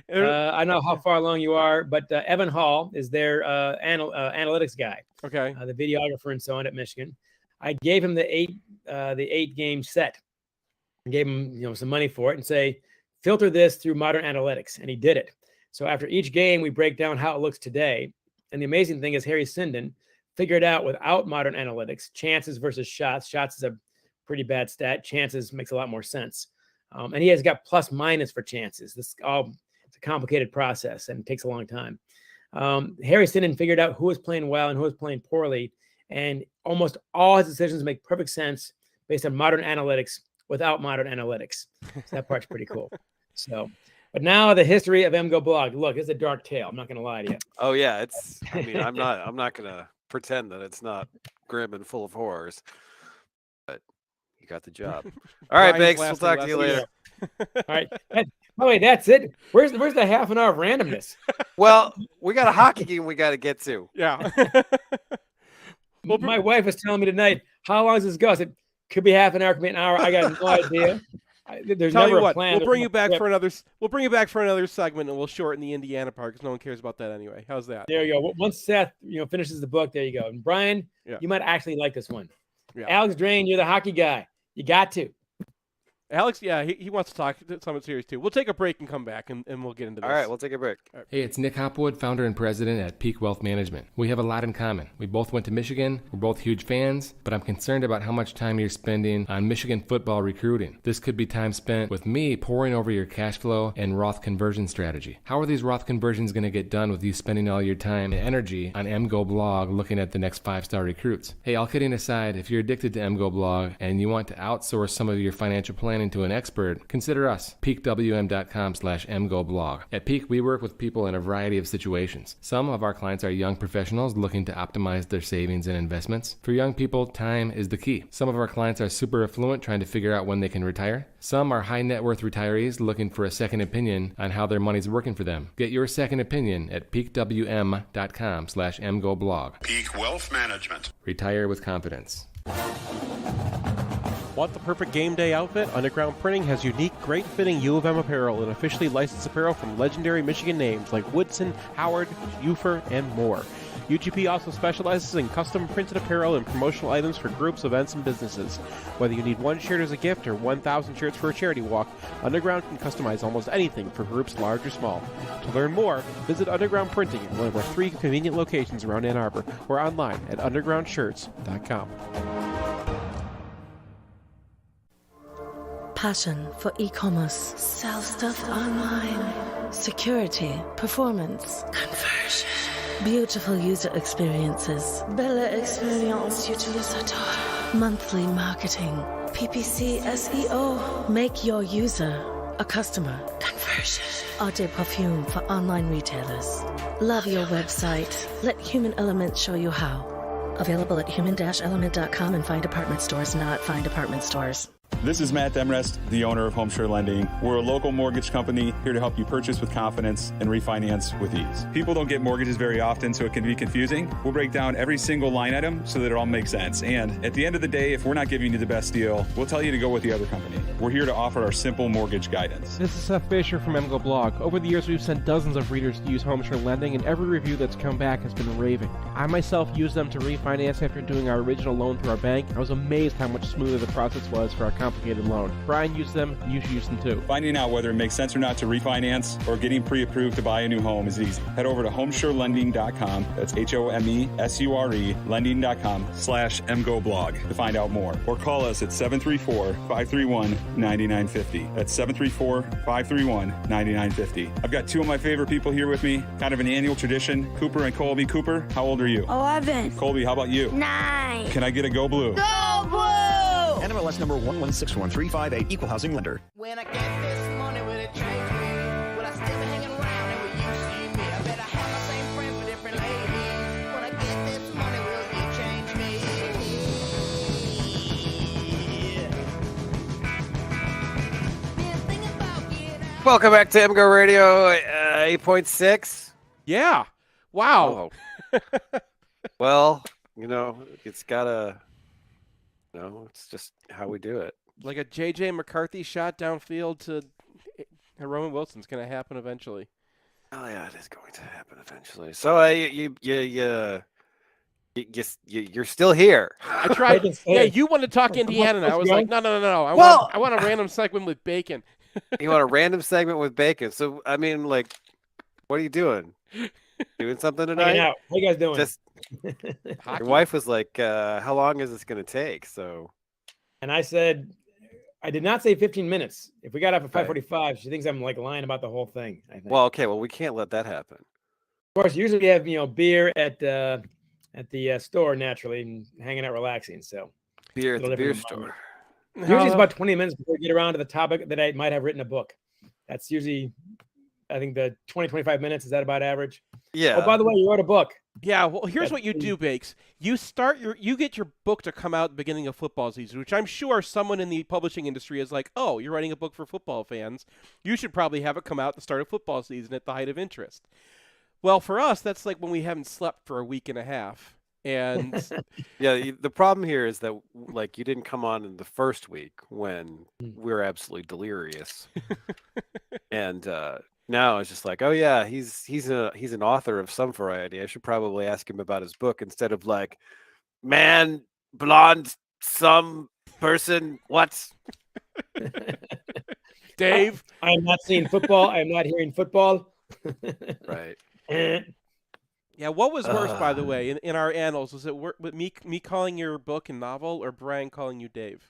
I know how far along you are, but Evan Hall is their analytics guy. Okay. The videographer and so on at Michigan. I gave him the 8-game set. I gave him some money for it and say, filter this through modern analytics. And he did it. So after each game, we break down how it looks today. And the amazing thing is Harry Sinden figured out without modern analytics, chances versus shots. Shots is a pretty bad stat. Chances makes a lot more sense. And he has got plus minus for chances. It's a complicated process and it takes a long time. Harry Sinden figured out who was playing well and who was playing poorly. And almost all his decisions make perfect sense based on modern analytics without modern analytics. So that part's pretty cool. So, but now the history of MGO blog. Look, it's a dark tale. I'm not going to lie to you. Oh yeah, I'm not going to pretend that it's not grim and full of horrors. But you got the job. All right, Bakes. We'll talk to you later. All right. By the way, that's it. Where's the half an hour of randomness? Well, we got a hockey game we got to get to. Yeah. Well, my wife was telling me tonight, how long does this go? I said, could be half an hour, could be an hour. I got no idea. There's Tell never you what, a plan. we'll bring you back for another. We'll bring you back for another segment, and we'll shorten the Indiana part because no one cares about that anyway. How's that? There you go. Once Seth, finishes the book, there you go. And Brian, you might actually like this one. Yeah. Alex Drain, you're the hockey guy. You got to. Alex, yeah, he wants to talk something serious too. We'll take a break and come back, and we'll get into this. All right, we'll take a break. Right. Hey, it's Nick Hopwood, founder and president at Peak Wealth Management. We have a lot in common. We both went to Michigan. We're both huge fans, but I'm concerned about how much time you're spending on Michigan football recruiting. This could be time spent with me poring over your cash flow and Roth conversion strategy. How are these Roth conversions going to get done with you spending all your time and energy on MGO blog looking at the next 5-star recruits? Hey, all kidding aside, if you're addicted to MGO blog and you want to outsource some of your financial planning to an expert, consider us, peakwm.com/mgoblog. At Peak, we work with people in a variety of situations. Some of our clients are young professionals looking to optimize their savings and investments. For young people, time is the key. Some of our clients are super affluent trying to figure out when they can retire. Some are high net worth retirees looking for a second opinion on how their money's working for them. Get your second opinion at peakwm.com/mgoblog. Peak Wealth Management. Retire with confidence. Want the perfect game day outfit? Underground Printing has unique, great-fitting U of M apparel and officially licensed apparel from legendary Michigan names like Woodson, Howard, Ufer, and more. UGP also specializes in custom printed apparel and promotional items for groups, events, and businesses. Whether you need one shirt as a gift or 1,000 shirts for a charity walk, Underground can customize almost anything for groups large or small. To learn more, visit Underground Printing at one of our 3 convenient locations around Ann Arbor or online at undergroundshirts.com. Passion for e-commerce. Sell stuff online. Security. Performance. Conversion. Beautiful user experiences. Belle experience utilisateur. Monthly marketing. PPC SEO. Make your user a customer. Conversion. Eau de Parfum for online retailers. Love your website. Let Human Element show you how. Available at human-element.com and fine department stores, not fine department stores. This is Matt Demrest, the owner of Homeshore Lending. We're a local mortgage company here to help you purchase with confidence and refinance with ease. People don't get mortgages very often, so it can be confusing. We'll break down every single line item so that it all makes sense. And at the end of the day, if we're not giving you the best deal, we'll tell you to go with the other company. We're here to offer our simple mortgage guidance. This is Seth Fisher from MGoBlog. Over the years, we've sent dozens of readers to use Homeshore Lending, and every review that's come back has been raving. I myself used them to refinance after doing our original loan through our bank. I was amazed how much smoother the process was for our complicated loan. Brian used them, you should use them too. Finding out whether it makes sense or not to refinance or getting pre-approved to buy a new home is easy. Head over to homeshorelending.com, that's HOMESURE, lending.com/MGoBlog to find out more. Or call us at 734-531-9950. That's 734-531-9950. I've got 2 of my favorite people here with me, kind of an annual tradition, Cooper and Colby. Cooper, how old are you? 11. Colby, how about you? 9. Can I get a Go Blue? Go Blue! NMLS number 1161-358, Equal Housing Lender. When I get this money, will it change me? Will I still be hanging around and will you see me? I bet I have my same friends with different ladies. When I get this money, will you change me? Welcome back to MGoRadio 8.6. Yeah. Wow. Oh. Well, it's gotta. No, it's just how we do it. Like a J.J. McCarthy shot downfield to Roman Wilson's going to happen eventually. Oh yeah, it is going to happen eventually. So you're still here. I tried. Yeah, you wanted to talk Indiana, and I was like, no. I want a random segment with Bacon. You want a random segment with Bacon? So I mean, like, what are you doing? Doing something tonight? How you guys doing? Just your wife was like, how long is this going to take? So, and I said, I did not say 15 minutes. If we got up at 5:45, she thinks I'm like lying about the whole thing. I think. Well, okay. Well, we can't let that happen. Of course, usually we have beer at the store naturally and hanging out relaxing. So beer at the beer store. Usually it's about 20 minutes before we get around to the topic that I might have written a book. That's usually, I think, the 20-25 minutes. Is that about average? Yeah. Oh, by the way, you wrote a book. Yeah. Well, here's what you do, Bakes. You get your book to come out at the beginning of football season, which I'm sure someone in the publishing industry is like, oh, you're writing a book for football fans. You should probably have it come out at the start of football season at the height of interest. Well, for us, that's like when we haven't slept for a week and a half. And yeah, the problem here is that like you didn't come on in the first week when we were absolutely delirious, and now it's just like, oh yeah, he's an author of some variety. I should probably ask him about his book instead of like, man, blonde, some person, what? Dave, I am not seeing football. I am not hearing football. Right. Yeah, what was worse, by the way, in our annals? Was it with me calling your book a novel or Brian calling you Dave?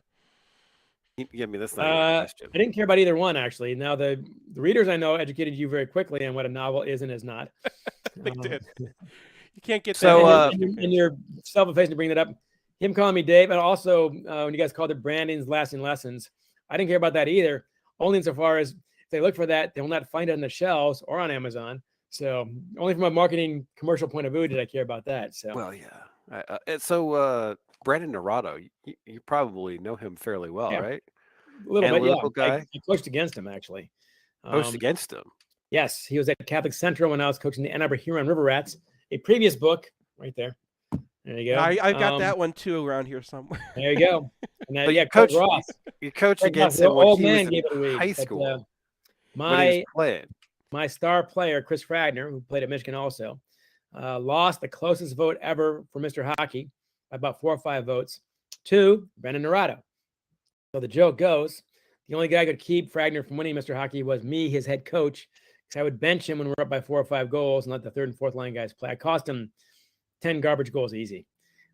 Yeah, I mean, that's not a question. I didn't care about either one, actually. Now, the readers I know educated you very quickly on what a novel is and is not. They did. You can't get so, that. And you're self-effacing to bring that up. Him calling me Dave, and also when you guys called it Brandon's Lasting Lessons, I didn't care about that either, only insofar as if they look for that, they will not find it on the shelves or on Amazon. So only from a marketing commercial point of view did I care about that. So well, yeah. So Brandon Naurato, you probably know him fairly well, right? A little bit, yeah. Guy. I coached against him actually. Coached against him. Yes, he was at Catholic Central when I was coaching the Ann Arbor Huron River Rats. A previous book, right there. There you go. I've got that one too around here somewhere. There you go. And But yeah, Coach Ross. you coached Craig against Ross, the him when old he was man in gave it a read. high But, school. When he was my playing. my star player, Chris Fragner, who played at Michigan also, lost the closest vote ever for Mr. Hockey by about 4 or 5 votes to Brendan Naurato. So the joke goes, the only guy who could keep Fragner from winning Mr. Hockey was me, his head coach, because I would bench him when we're up by 4 or 5 goals and let the third and fourth line guys play. I cost him 10 garbage goals easy.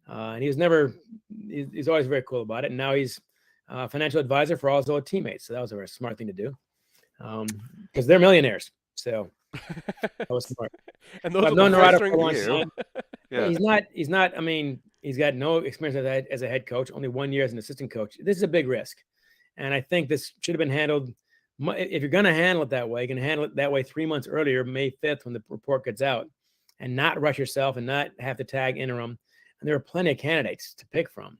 And he's always very cool about it. And now he's a financial advisor for all his old teammates. So that was a very smart thing to do because they're millionaires. So that was smart. And those I've are known the Naurato first for a long ring- time. Yeah. He's not, I mean, he's got no experience as a head coach, only 1 year as an assistant coach. This is a big risk. And I think this should have been handled. If you're going to handle it that way, you can handle it that way 3 months earlier, May 5th, when the report gets out, and not rush yourself and not have to tag interim. And there are plenty of candidates to pick from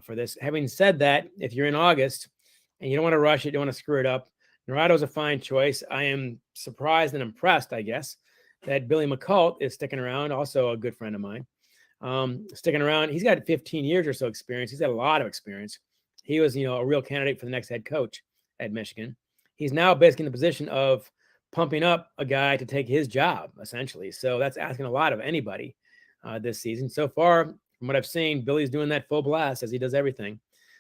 for this. Having said that, if you're in August and you don't want to rush it, you don't want to screw it up, Naurato's a fine choice. I am surprised and impressed, I guess, that Billy McCult is sticking around, also a good friend of mine. Sticking around. He's got 15 years or so experience. He's got a lot of experience. He was, a real candidate for the next head coach at Michigan. He's now basically in the position of pumping up a guy to take his job, essentially. So that's asking a lot of anybody this season. So far, from what I've seen, Billy's doing that full blast as he does everything.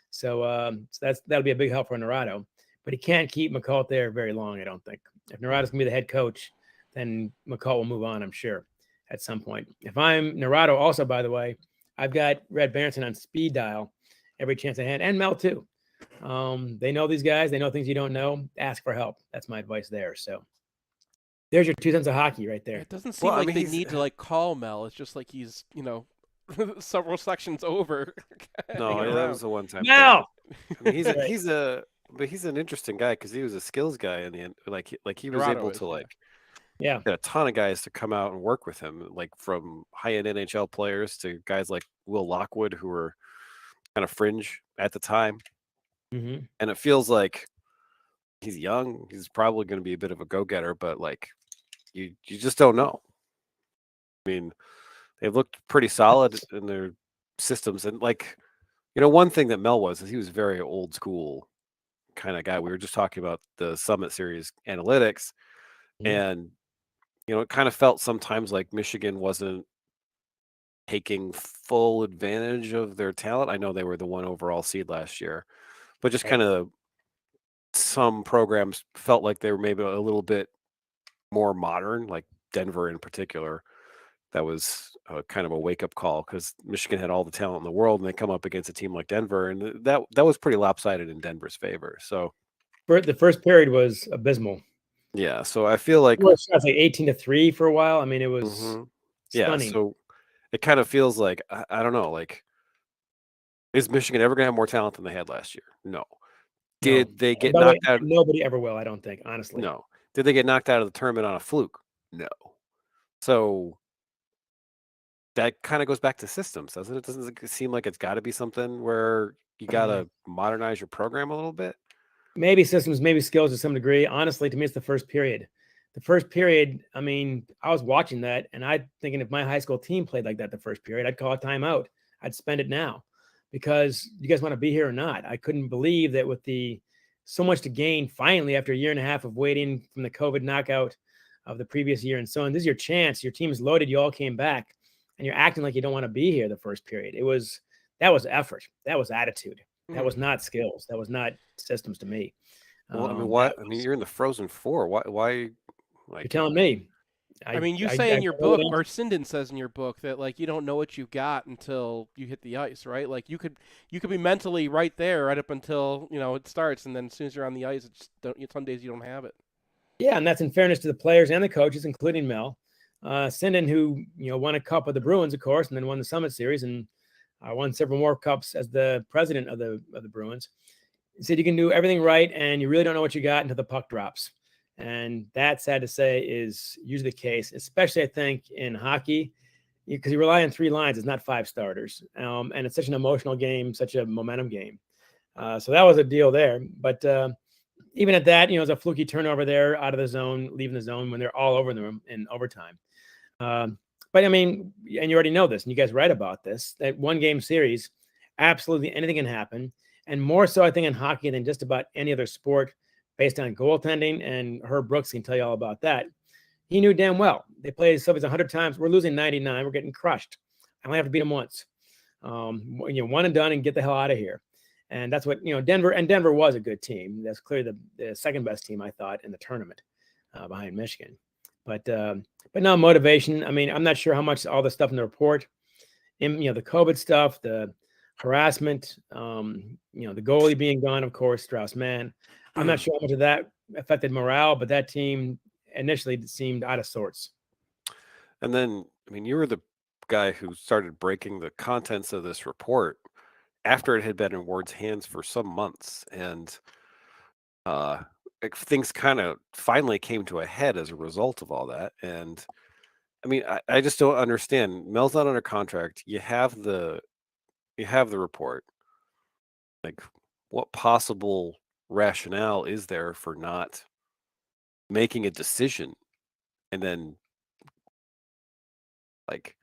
So, that'll be a big help for Naurato. But he can't keep McCult there very long, I don't think. If Naurato's going to be the head coach, then McCult will move on, I'm sure, at some point. If I'm Naurato, also, by the way, I've got Red Berenson on speed dial every chance I had, and Mel too. They know these guys. They know things you don't know. Ask for help. That's my advice there. So there's your 2 cents of hockey right there. It doesn't seem like they need to call Mel. It's just like he's, several sections over. No, that was a one-time. Mel. I mean, he's an interesting guy because he was a skills guy in the end. Like he was able to get a ton of guys to come out and work with him, like from high-end NHL players to guys like Will Lockwood, who were kind of fringe at the time. Mm-hmm. And it feels like he's young. He's probably going to be a bit of a go-getter, but like you just don't know. I mean, they've looked pretty solid in their systems. And like, one thing that Mel was is he was very old school kind of guy. We were just talking about the Summit Series analytics. And, it kind of felt sometimes like Michigan wasn't taking full advantage of their talent. I know they were the 1 overall seed last year, but just kind of some programs felt like they were maybe a little bit more modern, like Denver in particular. That was kind of a wake-up call because Michigan had all the talent in the world, and they come up against a team like Denver, and that was pretty lopsided in Denver's favor. So the first period was abysmal. Yeah, so I feel like it was like 18-3 for a while. I mean, it was stunning. Yeah, so it kind of feels like I don't know, like is Michigan ever going to have more talent than they had last year? No. Did they get knocked out? Nobody ever will, I don't think, honestly. No. Did they get knocked out of the tournament on a fluke? No. So that kind of goes back to systems, doesn't it? Doesn't it seem like it's got to be something where you got to modernize your program a little bit? Maybe systems, maybe skills to some degree. Honestly, to me, it's the first period. The first period, I mean, I was watching that, and I'm thinking if my high school team played like that the first period, I'd call a timeout. I'd spend it now because you guys want to be here or not. I couldn't believe that with so much to gain finally after a year and a half of waiting from the COVID knockout of the previous year and so on. This is your chance. Your team is loaded. You all came back, and you're acting like you don't want to be here the first period. That was effort. That was attitude. That was not skills. That was not systems to me. Well, I mean, why? I mean, you're in the Frozen Four. Why? Like, you're telling me. You say in your book, or Sinden says in your book, that like you don't know what you got until you hit the ice, right? Like you could be mentally right there right up until it starts, and then as soon as you're on the ice, some days you don't have it. Yeah, and that's in fairness to the players and the coaches, including Mel. Sinden, who won a cup with the Bruins, of course, and then won the Summit Series, and won several more cups as the president of the Bruins. He said you can do everything right, and you really don't know what you got until the puck drops. And that, sad to say, is usually the case, especially I think in hockey, because you rely on 3 lines. It's not 5 starters, and it's such an emotional game, such a momentum game. So that was a deal there. But even at that, it's a fluky turnover there out of the zone, leaving the zone when they're all over them in overtime. But But I mean, and you already know this, and you guys write about this, that 1-game series, absolutely anything can happen. And more so, I think, in hockey than just about any other sport based on goaltending. And Herb Brooks can tell you all about that. He knew damn well. They played Soviets 100 times. We're losing 99. We're getting crushed. I only have to beat them once. One and done and get the hell out of here. And that's what, Denver was a good team. That's clearly the second best team, I thought, in the tournament behind Michigan. But no motivation. I mean, I'm not sure how much all the stuff in the report, the COVID stuff, the harassment, the goalie being gone, of course, Strauss-Mann. I'm not sure how much of that affected morale, but that team initially seemed out of sorts. And then, I mean, you were the guy who started breaking the contents of this report after it had been in Ward's hands for some months. And things kind of finally came to a head as a result of all that. And I mean, I just don't understand. Mel's not under contract. You have the report. Like, what possible rationale is there for not making a decision? And then, like,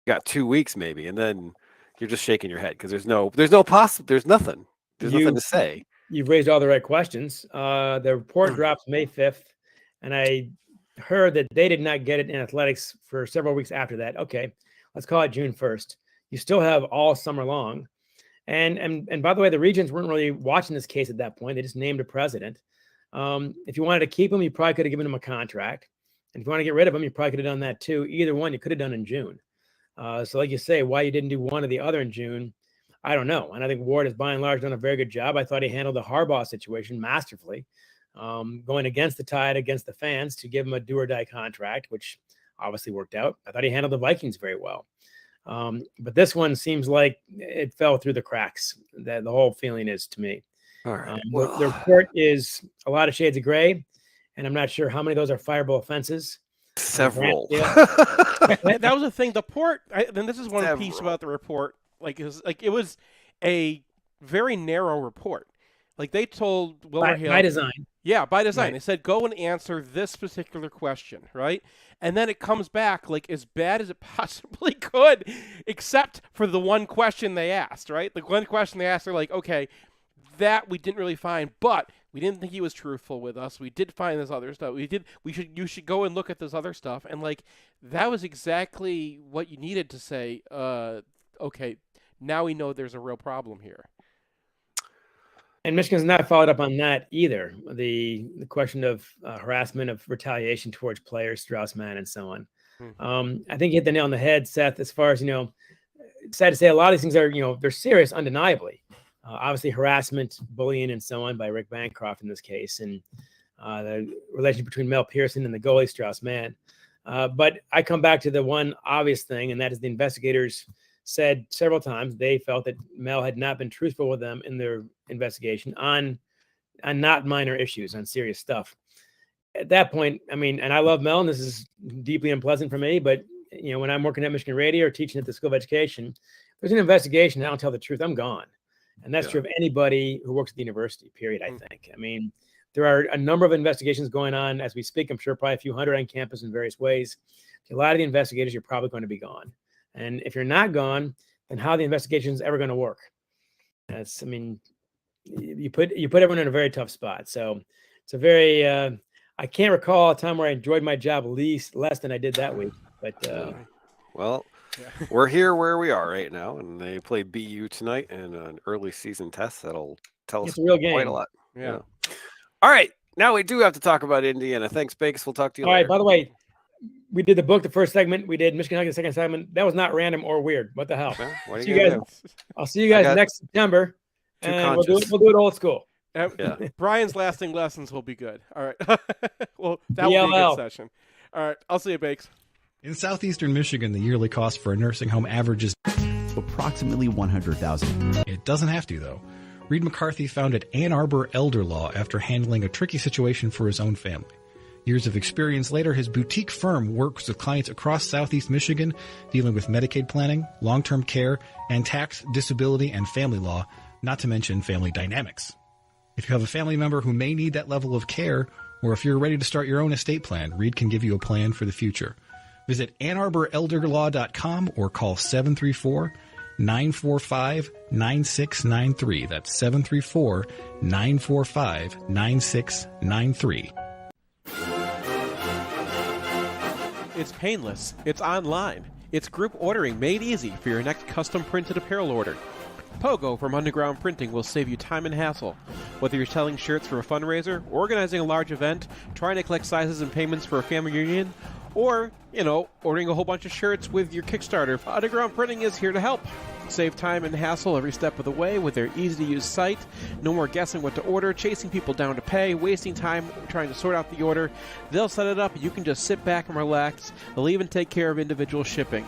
got 2 weeks maybe, and then you're just shaking your head because there's nothing to say. You've raised all the right questions. The report drops May 5th, and I heard that they did not get it in athletics for several weeks after that. Okay, let's call it June 1st. You still have all summer long. And by the way, the regions weren't really watching this case at that point. They just named a president. If you wanted to keep him, you probably could have given him a contract. And if you want to get rid of him, you probably could have done that too. Either one you could have done in June. So like you say, why you didn't do one or the other in June, I don't know. And I think Ward has by and large done a very good job. I thought he handled the Harbaugh situation masterfully, going against the tide, against the fans to give him a do or die contract, which obviously worked out. I thought he handled the Vikings very well. But this one seems like it fell through the cracks. That the whole feeling is to me. All right. The report is a lot of shades of gray, and I'm not sure how many of those are fireable offenses. Several. That was the thing. The report, and this is one piece about the report. It was a very narrow report. Like, they told Wilmer-Hill by design. Yeah, by design. Right. They said, go and answer this particular question, right? And then it comes back like as bad as it possibly could, except for the one question they asked, right? The one question they asked, they're like, okay, that we didn't really find, but we didn't think he was truthful with us. We did find this other stuff. You should go and look at this other stuff. And like, that was exactly what you needed to say. Okay, now we know there's a real problem here. And Michigan's not followed up on that either. The question of harassment, of retaliation towards players, Strauss-Mann, and so on. I think you hit the nail on the head, Seth, as far as, it's sad to say a lot of these things are, they're serious, undeniably. Obviously harassment, bullying, and so on by Rick Bancroft in this case, and the relationship between Mel Pearson and the goalie Strauss-Mann. But I come back to the one obvious thing, and that is the investigators said several times they felt that Mel had not been truthful with them in their investigation on not minor issues, on serious stuff. At that point, I mean, and I love Mel, and this is deeply unpleasant for me, but when I'm working at Michigan Radio or teaching at the School of Education, there's an investigation, I don't tell the truth, I'm gone. And that's true of anybody who works at the university, period, I think. I mean, there are a number of investigations going on as we speak. I'm sure probably a few hundred on campus in various ways. A lot of the investigators, you're probably going to be gone. And if you're not gone, then how are the investigations ever going to work? That's, I mean, you put everyone in a very tough spot. So it's a very, I can't recall a time where I enjoyed my job less than I did that week. But well, we're here where we are right now, and they play BU tonight in an early season test that'll tell us a real game. quite a lot. Yeah. All right, now we do have to talk about Indiana. Thanks, Bakes. We'll talk to you later. All right. By the way, we did the book, the first segment. We did Michigan Hockey, the second segment. That was not random or weird. What the hell? Well, what are see you you guys. gonna do? I'll see you guys next September, and we'll do it old school. Yeah. Brian's lasting lessons will be good. All right. Well, that will be a good session. All right. I'll see you, Bakes. In southeastern Michigan, the yearly cost for a nursing home averages approximately $100,000. It doesn't have to, though. Reed McCarthy founded Ann Arbor Elder Law after handling a tricky situation for his own family. Years of experience later, his boutique firm works with clients across southeast Michigan, dealing with Medicaid planning, long-term care, and tax, disability, and family law, not to mention family dynamics. If you have a family member who may need that level of care, or if you're ready to start your own estate plan, Reed can give you a plan for the future. Visit AnnArborElderLaw.com or call 734-945-9693. That's 734-945-9693. It's painless. It's online. It's group ordering made easy for your next custom printed apparel order. Pogo from Underground Printing will save you time and hassle. Whether you're selling shirts for a fundraiser, organizing a large event, trying to collect sizes and payments for a family reunion, or, ordering a whole bunch of shirts with your Kickstarter, Underground Printing is here to help. Save time and hassle every step of the way with their easy-to-use site. No more guessing what to order, chasing people down to pay, wasting time trying to sort out the order. They'll set it up, you can just sit back and relax. They'll even take care of individual shipping.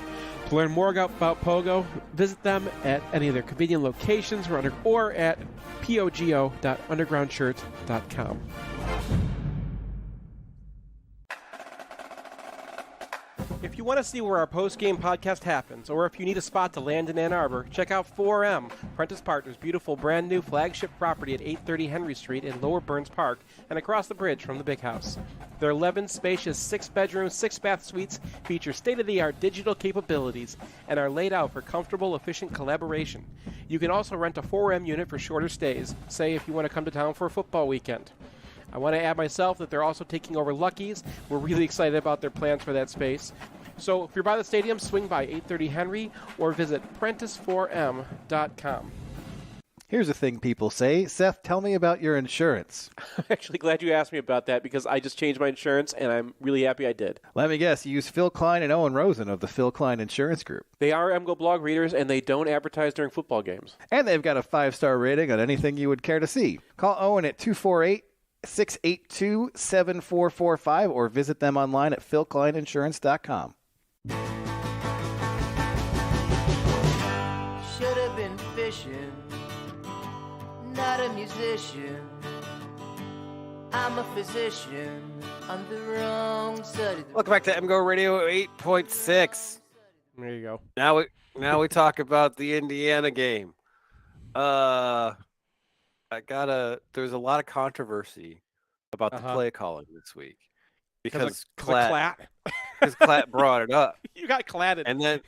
To learn more about Pogo, visit them at any of their convenient locations or at pogo.undergroundshirts.com. If you want to see where our post-game podcast happens, or if you need a spot to land in Ann Arbor, check out 4M, Prentice Partners' beautiful brand-new flagship property at 830 Henry Street in Lower Burns Park and across the bridge from the Big House. Their 11 spacious 6-bedroom, 6-bath suites feature state-of-the-art digital capabilities and are laid out for comfortable, efficient collaboration. You can also rent a 4M unit for shorter stays, say if you want to come to town for a football weekend. I want to add myself that they're also taking over Lucky's. We're really excited about their plans for that space. So if you're by the stadium, swing by 830 Henry or visit Prentice4M.com. Here's a thing people say. Seth, tell me about your insurance. I'm actually glad you asked me about that because I just changed my insurance and I'm really happy I did. Let me guess, you use Phil Klein and Owen Rosen of the Phil Klein Insurance Group. They are MGO blog readers and they don't advertise during football games. And they've got a 5-star rating on anything you would care to see. Call Owen at 248-682-7445 or visit them online at philkleininsurance.com. Should have been fishing, not a musician. I'm a physician on the wrong side of the Welcome back to MGoRadio 8.6. There you go. Now we talk about the Indiana game. There's a lot of controversy about the play calling this week because Klatt brought it up. You got clatted. And then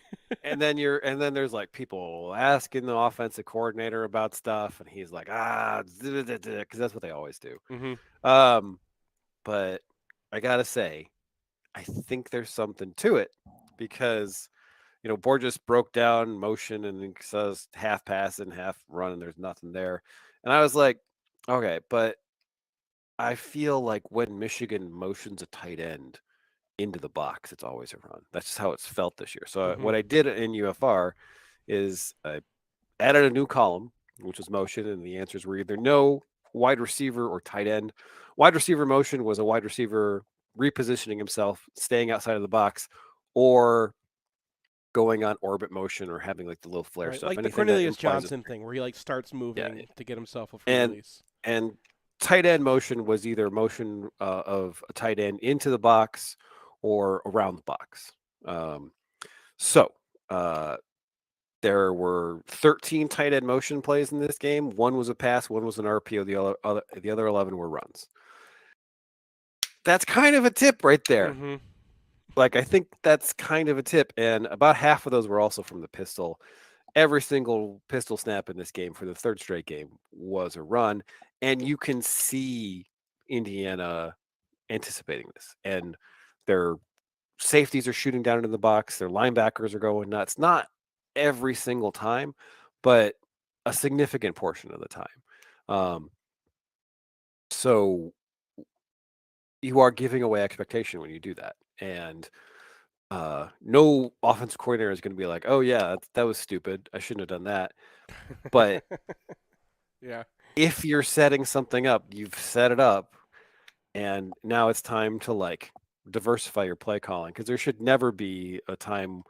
there's like people asking the offensive coordinator about stuff, and he's like, because that's what they always do. Mm-hmm. But I gotta say, I think there's something to it because Borges broke down motion and it says half pass and half run, and there's nothing there. And I was like, okay, but I feel like when Michigan motions a tight end into the box, it's always a run. That's just how it's felt this year. So what I did in UFR is I added a new column, which was motion, and the answers were either no, wide receiver, or tight end. Wide receiver motion was a wide receiver repositioning himself, staying outside of the box, or going on orbit motion or having like the little flare right, stuff. Like the Cornelius Johnson thing where he like starts moving to get himself a free release. And tight end motion was either motion of a tight end into the box or around the box. There were 13 tight end motion plays in this game. One was a pass, one was an RPO, the other 11 were runs. That's kind of a tip right there. Mm-hmm. Like, I think that's kind of a tip. And about half of those were also from the pistol. Every single pistol snap in this game for the third straight game was a run. And you can see Indiana anticipating this. And their safeties are shooting down into the box. Their linebackers are going nuts. Not every single time, but a significant portion of the time. So you are giving away expectation when you do that. And no offensive coordinator is going to be like, oh, yeah, that was stupid. I shouldn't have done that. But yeah, if you're setting something up, you've set it up. And now it's time to like diversify your play calling, because there should never be a time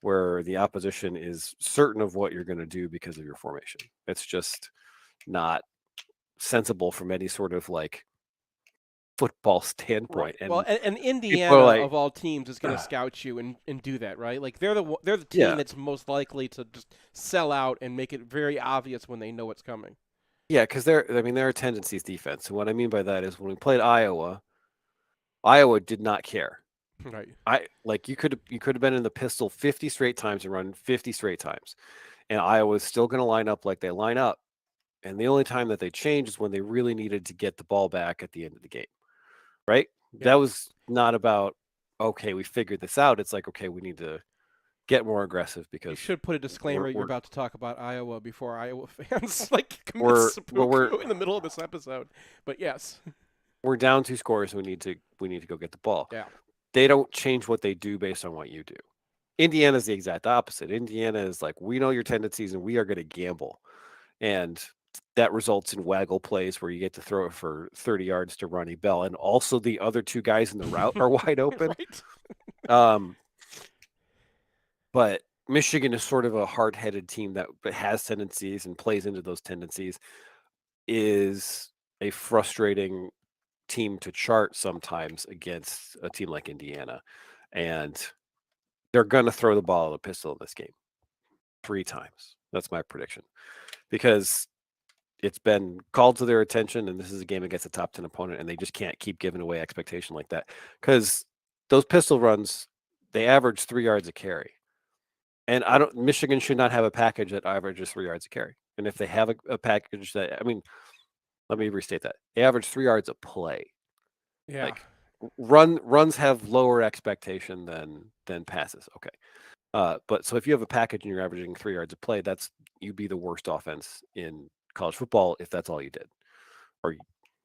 where the opposition is certain of what you're going to do because of your formation. It's just not sensible from any sort of like football standpoint. Right. And Indiana like, of all teams is going to scout you and do that, right? Like they're the team that's most likely to just sell out and make it very obvious when they know what's coming. Yeah, because there are tendencies defense. And what I mean by that is when we played Iowa did not care. Right. You could have been in the pistol 50 straight times and run 50 straight times, and Iowa's still going to line up like they line up. And the only time that they change is when they really needed to get the ball back at the end of the game, right? Yeah. That was not about, okay, we figured this out. It's like, okay, we need to get more aggressive because You should put a disclaimer you're about to talk about Iowa before Iowa fans commit we're seppuku in the middle of this episode. But yes, we're down 2 scores. We need to go get the ball. yeah, They don't change what they do based on what you do. Indiana's the exact opposite. Indiana is like, we know your tendencies and we are going to gamble. And that results in waggle plays where you get to throw it for 30 yards to Ronnie Bell. And also the other 2 guys in the route are wide open. right. But Michigan is sort of a hard-headed team that has tendencies and plays into those tendencies, is a frustrating team to chart sometimes against a team like Indiana. And they're going to throw the ball at a pistol in this game 3 times. That's my prediction. Because it's been called to their attention, and this is a game against a top 10 opponent, and they just can't keep giving away expectation like that. Because those pistol runs, they average 3 yards a carry. And Michigan should not have a package that averages 3 yards a carry. And if they have a package that, let me restate that. They average 3 yards a play. Yeah. Like runs have lower expectation than passes. Okay. But so if you have a package and you're averaging 3 yards a play, you'd be the worst offense in college football if that's all you did. Or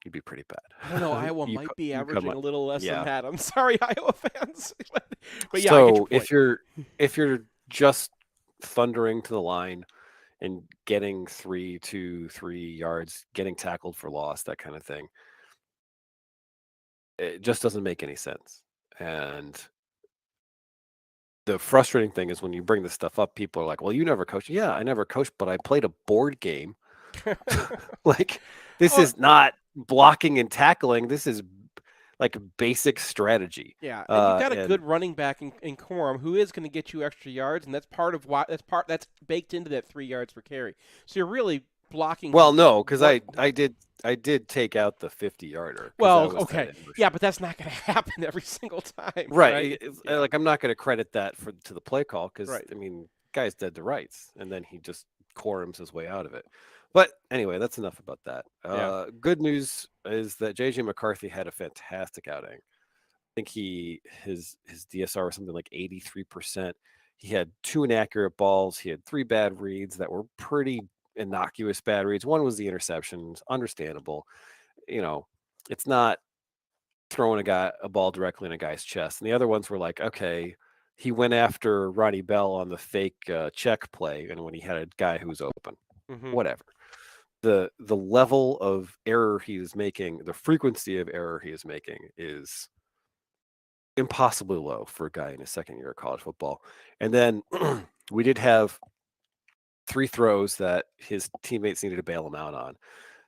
you'd be pretty bad. I don't know. Iowa might be averaging a little less yeah. than that. I'm sorry, Iowa fans. But yeah, so I get your point. if you're just thundering to the line and getting 3 yards, getting tackled for loss, that kind of thing, it just doesn't make any sense. And the frustrating thing is when you bring this stuff up, people are like, well, you never coached. Yeah, I never coached, but I played a board game. Like, this is not blocking and tackling. This is like basic strategy. Yeah, and you've got a good running back in Corum who is going to get you extra yards, and that's part of why that's baked into that 3 yards per carry. So you're really blocking. Well, no, because I did take out the 50-yarder. Well, okay, yeah, but that's not going to happen every single time, right? Yeah. Like, I'm not going to credit that to the play call because right. Guy's dead to rights, and then he just Corums his way out of it. But anyway, that's enough about that. Yeah. Good news is that JJ McCarthy had a fantastic outing. I think his DSR was something like 83%. He had 2 inaccurate balls. He had 3 bad reads that were pretty innocuous bad reads. One was the interception. Understandable. It's not throwing a ball directly in a guy's chest. And the other ones were like, okay, he went after Ronnie Bell on the fake check play, and when he had a guy who was open, whatever. The level of error he is making, the frequency of error he is making is impossibly low for a guy in his second year of college football. And then we did have 3 throws that his teammates needed to bail him out on.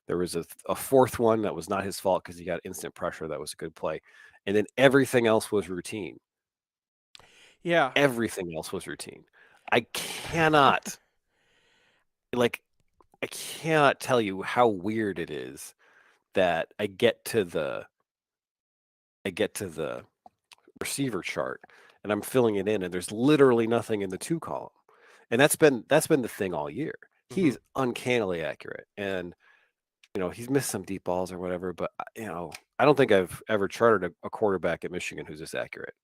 There was a 4th one that was not his fault because he got instant pressure. That was a good play. And then everything else was routine. Yeah. Everything else was routine. I cannot tell you how weird it is that I get to the receiver chart and I'm filling it in and there's literally nothing in the 2 column. And that's been the thing all year. He's uncannily accurate. And he's missed some deep balls or whatever, but I don't think I've ever charted a quarterback at Michigan who's this accurate.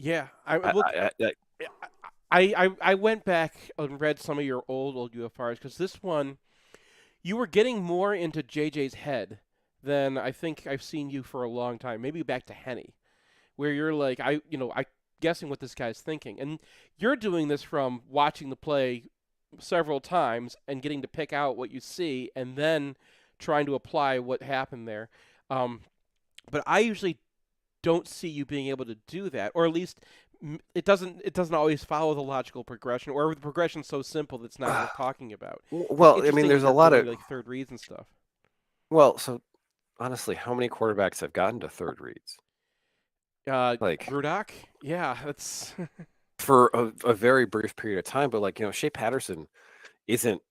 Yeah, I went back and read some of your old UFRs because this one, you were getting more into JJ's head than I think I've seen you for a long time. Maybe back to Henny, where you're like, I guessing what this guy's thinking, and you're doing this from watching the play several times and getting to pick out what you see and then trying to apply what happened there. But I usually don't see you being able to do that, or at least it doesn't always follow the logical progression, or the progression's so simple that's not worth talking about. Well, there's a lot of like third reads and stuff. Well, so honestly, how many quarterbacks have gotten to third reads? Like Rudock? Yeah, that's for a very brief period of time. But Shea Patterson isn't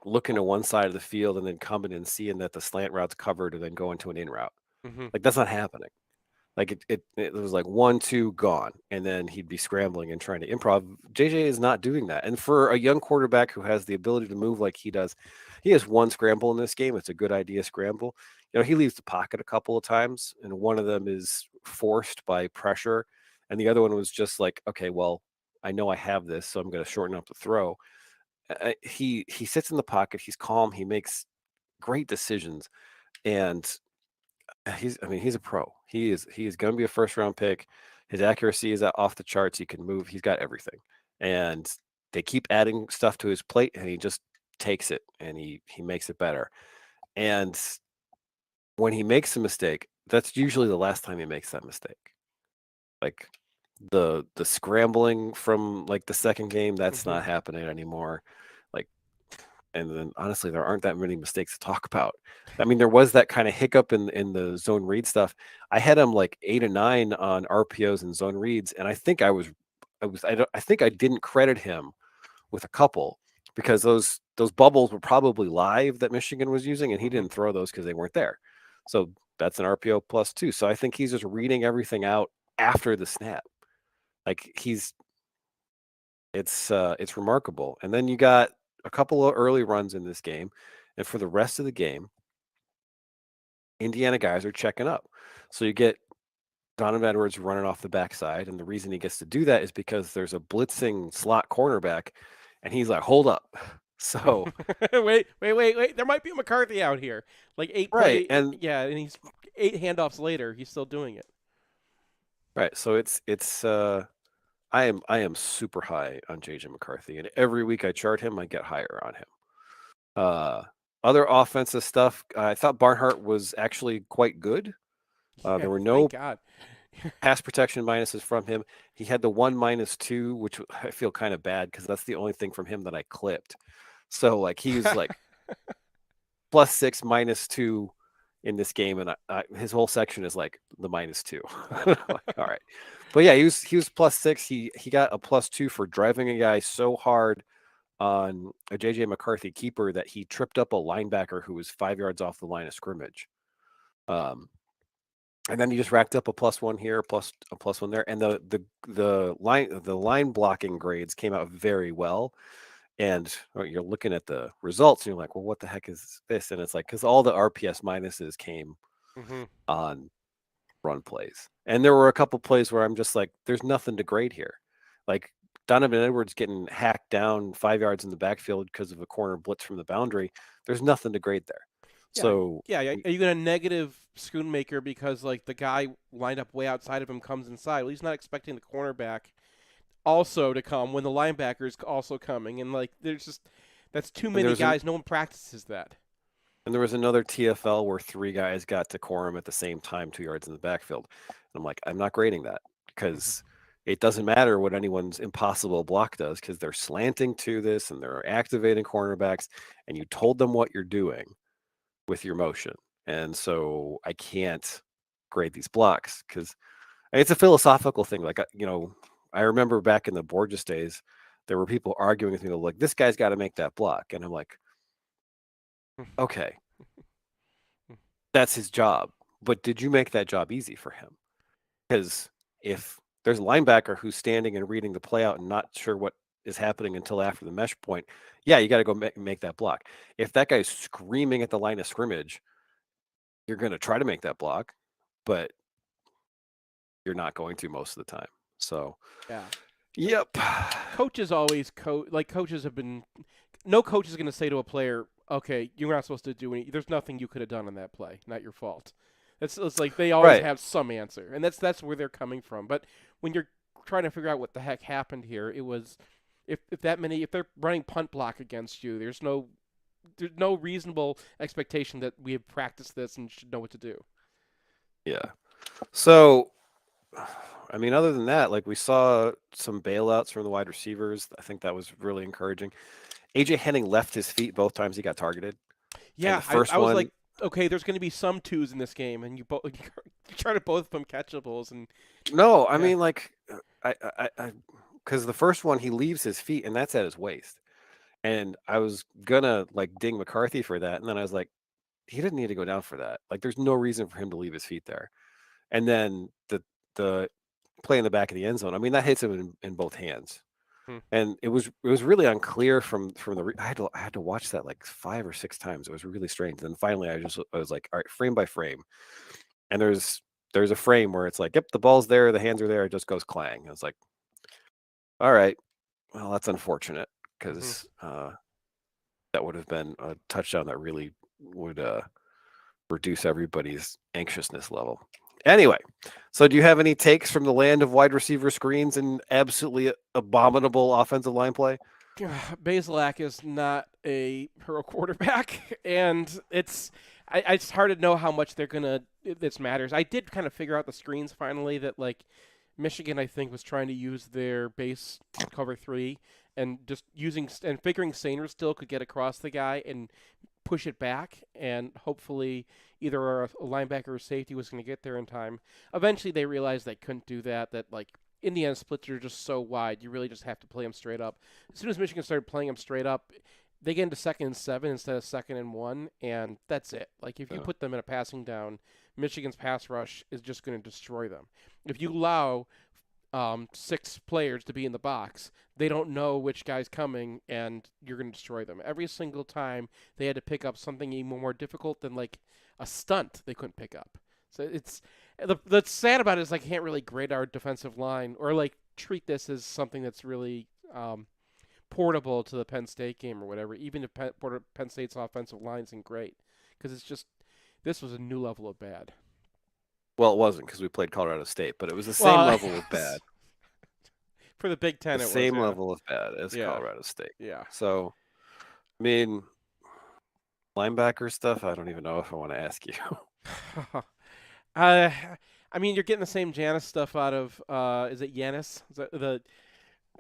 looking to one side of the field and then coming and seeing that the slant route's covered and then going to an in route. Like, that's not happening. Like it was like 1-2 gone, and then he'd be scrambling and trying to improv. JJ is not doing that, and for a young quarterback who has the ability to move like he does, he has one scramble in this game. It's a good idea scramble. He leaves the pocket a couple of times, and one of them is forced by pressure, and the other one was just like, okay, well, I know I have this, so I'm going to shorten up the throw. He sits in the pocket. He's calm. He makes great decisions, and he's a pro. He is going to be a first round pick. His accuracy is off the charts. He can move. He's got everything. And they keep adding stuff to his plate, and he just takes it and he makes it better. And when he makes a mistake, that's usually the last time he makes that mistake. Like the scrambling from like the second game, that's not happening anymore. Like, and then honestly, there aren't that many mistakes to talk about. I mean, there was that kind of hiccup in the zone read stuff. I had him like 8 or 9 on RPOs and zone reads, and I think I think I didn't credit him with a couple because those bubbles were probably live that Michigan was using, and he didn't throw those because they weren't there. So that's an RPO +2. So I think he's just reading everything out after the snap. Like it's remarkable. And then you got a couple of early runs in this game, and for the rest of the game, Indiana guys are checking up. So you get Donovan Edwards running off the backside, and the reason he gets to do that is because there's a blitzing slot cornerback, and he's like, hold up. So wait. There might be a McCarthy out here. Like 8 right, and he's 8 handoffs later, he's still doing it. Right. So it's I am super high on JJ McCarthy, and every week I chart him, I get higher on him. Other offensive stuff, I thought Barnhart was actually quite good. There were no pass protection minuses from him. He had the 1 -2, which I feel kind of bad because that's the only thing from him that I clipped. So like he was like +6 -2 in this game, and his whole section is like the -2. Like, all right, but yeah, he was +6. He got a +2 for driving a guy so hard on a JJ McCarthy keeper that he tripped up a linebacker who was 5 yards off the line of scrimmage. And then he just racked up a +1 here, a +1 there, and the line blocking grades came out very well. And you're looking at the results, and you're like, well, what the heck is this? And it's like, because all the RPS minuses came on run plays. And there were a couple plays where I'm just like, there's nothing to grade here. Like Donovan Edwards getting hacked down 5 yards in the backfield because of a corner blitz from the boundary. There's nothing to grade there. Yeah, So are you going to negative Schoonmaker because like the guy lined up way outside of him comes inside? Well, he's not expecting the cornerback also to come when the linebacker is also coming, and like that's too many guys. No one practices that. And there was another TFL where 3 guys got to Corum at the same time, 2 yards in the backfield. And I'm like, I'm not grading that because it doesn't matter what anyone's impossible block does because they're slanting to this and they're activating cornerbacks, and you told them what you're doing with your motion. And so I can't grade these blocks because it's a philosophical thing. Like, I remember back in the Borges days, there were people arguing with me like, this guy's got to make that block. And I'm like, okay, that's his job. But did you make that job easy for him? Because if there's a linebacker who's standing and reading the play out and not sure what is happening until after the mesh point, yeah, you got to go make that block. If that guy's screaming at the line of scrimmage, you're going to try to make that block, but you're not going to most of the time. So, yeah. Yep. Coaches always coaches have been. No coach is going to say to a player, "Okay, you're not supposed to do any. There's nothing you could have done on that play. Not your fault." It's like they always have some answer, and that's where they're coming from. But when you're trying to figure out what the heck happened here, it was if they're running punt block against you, there's no reasonable expectation that we have practiced this and should know what to do. Yeah. So, I mean, other than that, like we saw some bailouts from the wide receivers. I think that was really encouraging. AJ Henning left his feet both times he got targeted. Yeah, I was like, okay, there's going to be some 2s in this game, and you try to both of them catchables. And no, I mean, like, I because the first one he leaves his feet, and that's at his waist. And I was gonna like ding McCarthy for that, and then I was like, he didn't need to go down for that. Like, there's no reason for him to leave his feet there. and then the play in the back of the end zone. I mean, that hits him in both hands. And it was really unclear from the. I had to watch that like 5 or 6 times. It was really strange. And then finally, I was like, all right, frame by frame. And there's a frame where it's like, yep, the ball's there, the hands are there, it just goes clang. I was like, all right, well, that's unfortunate because that would have been a touchdown that really would reduce everybody's anxiousness level. Anyway, so do you have any takes from the land of wide receiver screens and absolutely abominable offensive line play? Bazelak is not a hero quarterback, and it's hard to know how much this matters. I did kind of figure out the screens finally that like Michigan, I think, was trying to use their base cover 3 and just figuring Sainer still could get across the guy and push it back, and hopefully either a linebacker or safety was going to get there in time. Eventually they realized they couldn't do that like Indiana splits are just so wide, you really just have to play them straight up. As soon as Michigan started playing them straight up, they get into 2nd and 7 instead of 2nd and 1, and that's it. Like if you put them in a passing down, Michigan's pass rush is just going to destroy them. If you allow 6 players to be in the box, they don't know which guy's coming, and you're going to destroy them. Every single time they had to pick up something even more difficult than like a stunt they couldn't pick up. So it's the sad about it is I can't really grade our defensive line or like treat this as something that's really portable to the Penn State game or whatever, even if Penn State's offensive line isn't great, because it's just this was a new level of bad. Well, it wasn't because we played Colorado State, but it was the same level of bad. For the Big Ten, the it was same level of bad as Colorado State. Yeah. So, I mean, linebacker stuff, I don't even know if I want to ask you. I mean, you're getting the same Janis stuff out of, is it Yanis? Is that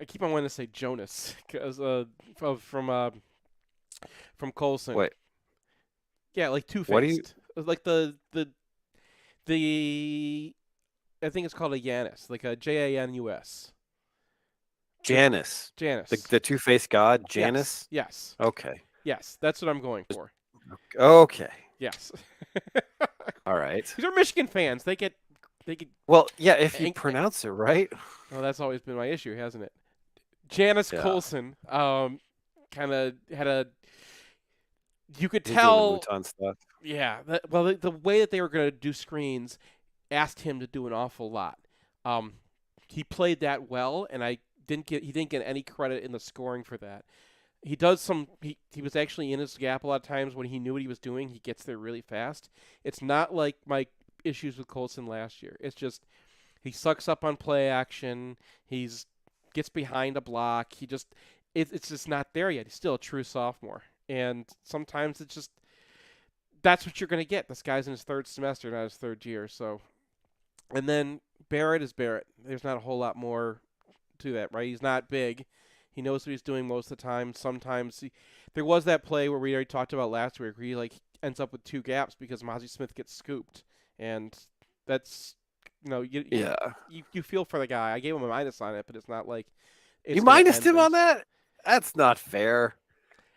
I keep on wanting to say Jonas because from Colson. Wait. Yeah, like Two-Faced. What do you? Like the I think it's called a Janus, like a Janus. Janus. Janus. The two-faced god, Janus? Yes. Okay. Yes, that's what I'm going for. Okay. Yes. All right. These are Michigan fans. They get. Well, yeah, if you pronounce it right. Well, that's always been my issue, hasn't it? Janus Colson kind of had a. You could tell. Stuff. Yeah. The way that they were going to do screens asked him to do an awful lot. He played that well, and he didn't get any credit in the scoring for that. He does some. He was actually in his gap a lot of times when he knew what he was doing. He gets there really fast. It's not like my issues with Colson last year. It's just he sucks up on play action. He's gets behind a block. It's just not there yet. He's still a true sophomore, and sometimes it's just that's what you're going to get. This guy's in his 3rd semester, not his 3rd year. So, and then Barrett is Barrett. There's not a whole lot more to that, right? He's not big. He knows what he's doing most of the time. Sometimes there was that play where we already talked about last week where he ends up with 2 gaps because Mozzie Smith gets scooped, and that's you feel for the guy. I gave him a minus on it, but it's not like you minused him on that. That's not fair.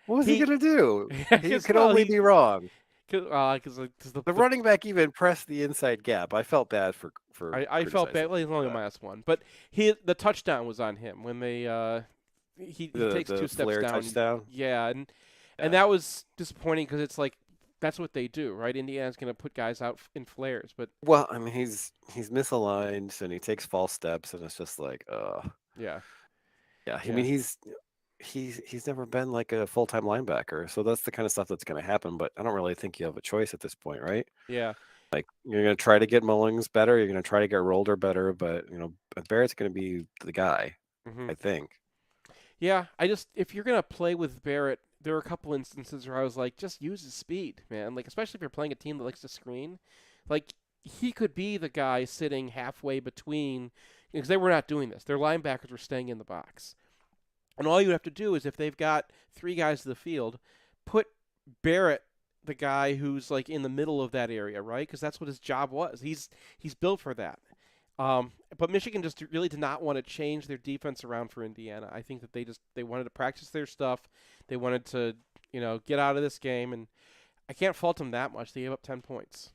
What was he gonna do? He could only be wrong. Because the running back even pressed the inside gap. I felt bad for. I felt bad. Well, he's only a -1, but the touchdown was on him when they he takes 2 steps down. Touchdown. Yeah, and that was disappointing because it's like that's what they do, right? Indiana's going to put guys out in flares, but well, I mean he's misaligned and he takes false steps and it's just like yeah. I mean he's never been like a full-time linebacker, so that's the kind of stuff that's going to happen. But I don't really think you have a choice at this point, right? Yeah. Like you're going to try to get Mullings better, you're going to try to get Rolder better, but Barrett's going to be the guy, I think. Yeah, if you're going to play with Barrett, there were a couple instances where I was like, just use his speed, man. Like, especially if you're playing a team that likes to screen. Like, he could be the guy sitting halfway between, because they were not doing this. Their linebackers were staying in the box. And all you have to do is, if they've got 3 guys in the field, put Barrett, the guy who's, like, in the middle of that area, right? Because that's what his job was. He's built for that. But Michigan just really did not want to change their defense around for Indiana. I think that they wanted to practice their stuff. They wanted to, get out of this game, and I can't fault them that much. They gave up 10 points.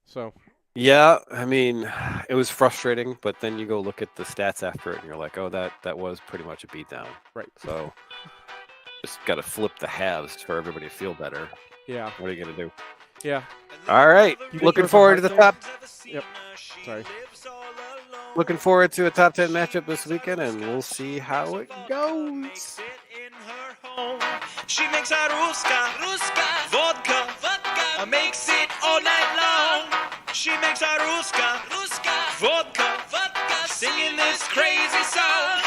So, Yeah, I mean, it was frustrating, but then you go look at the stats after it, and you're like, oh, that was pretty much a beatdown. Right. So just got to flip the halves for everybody to feel better. Yeah. What are you gonna do? Yeah. All right. You Looking guys forward to are the high top. Yep. Sorry. Looking forward to a top 10 matchup this weekend, and we'll see how it goes. She makes a ruska, vodka, makes it all night long. She makes a ruska, vodka, singing this crazy song.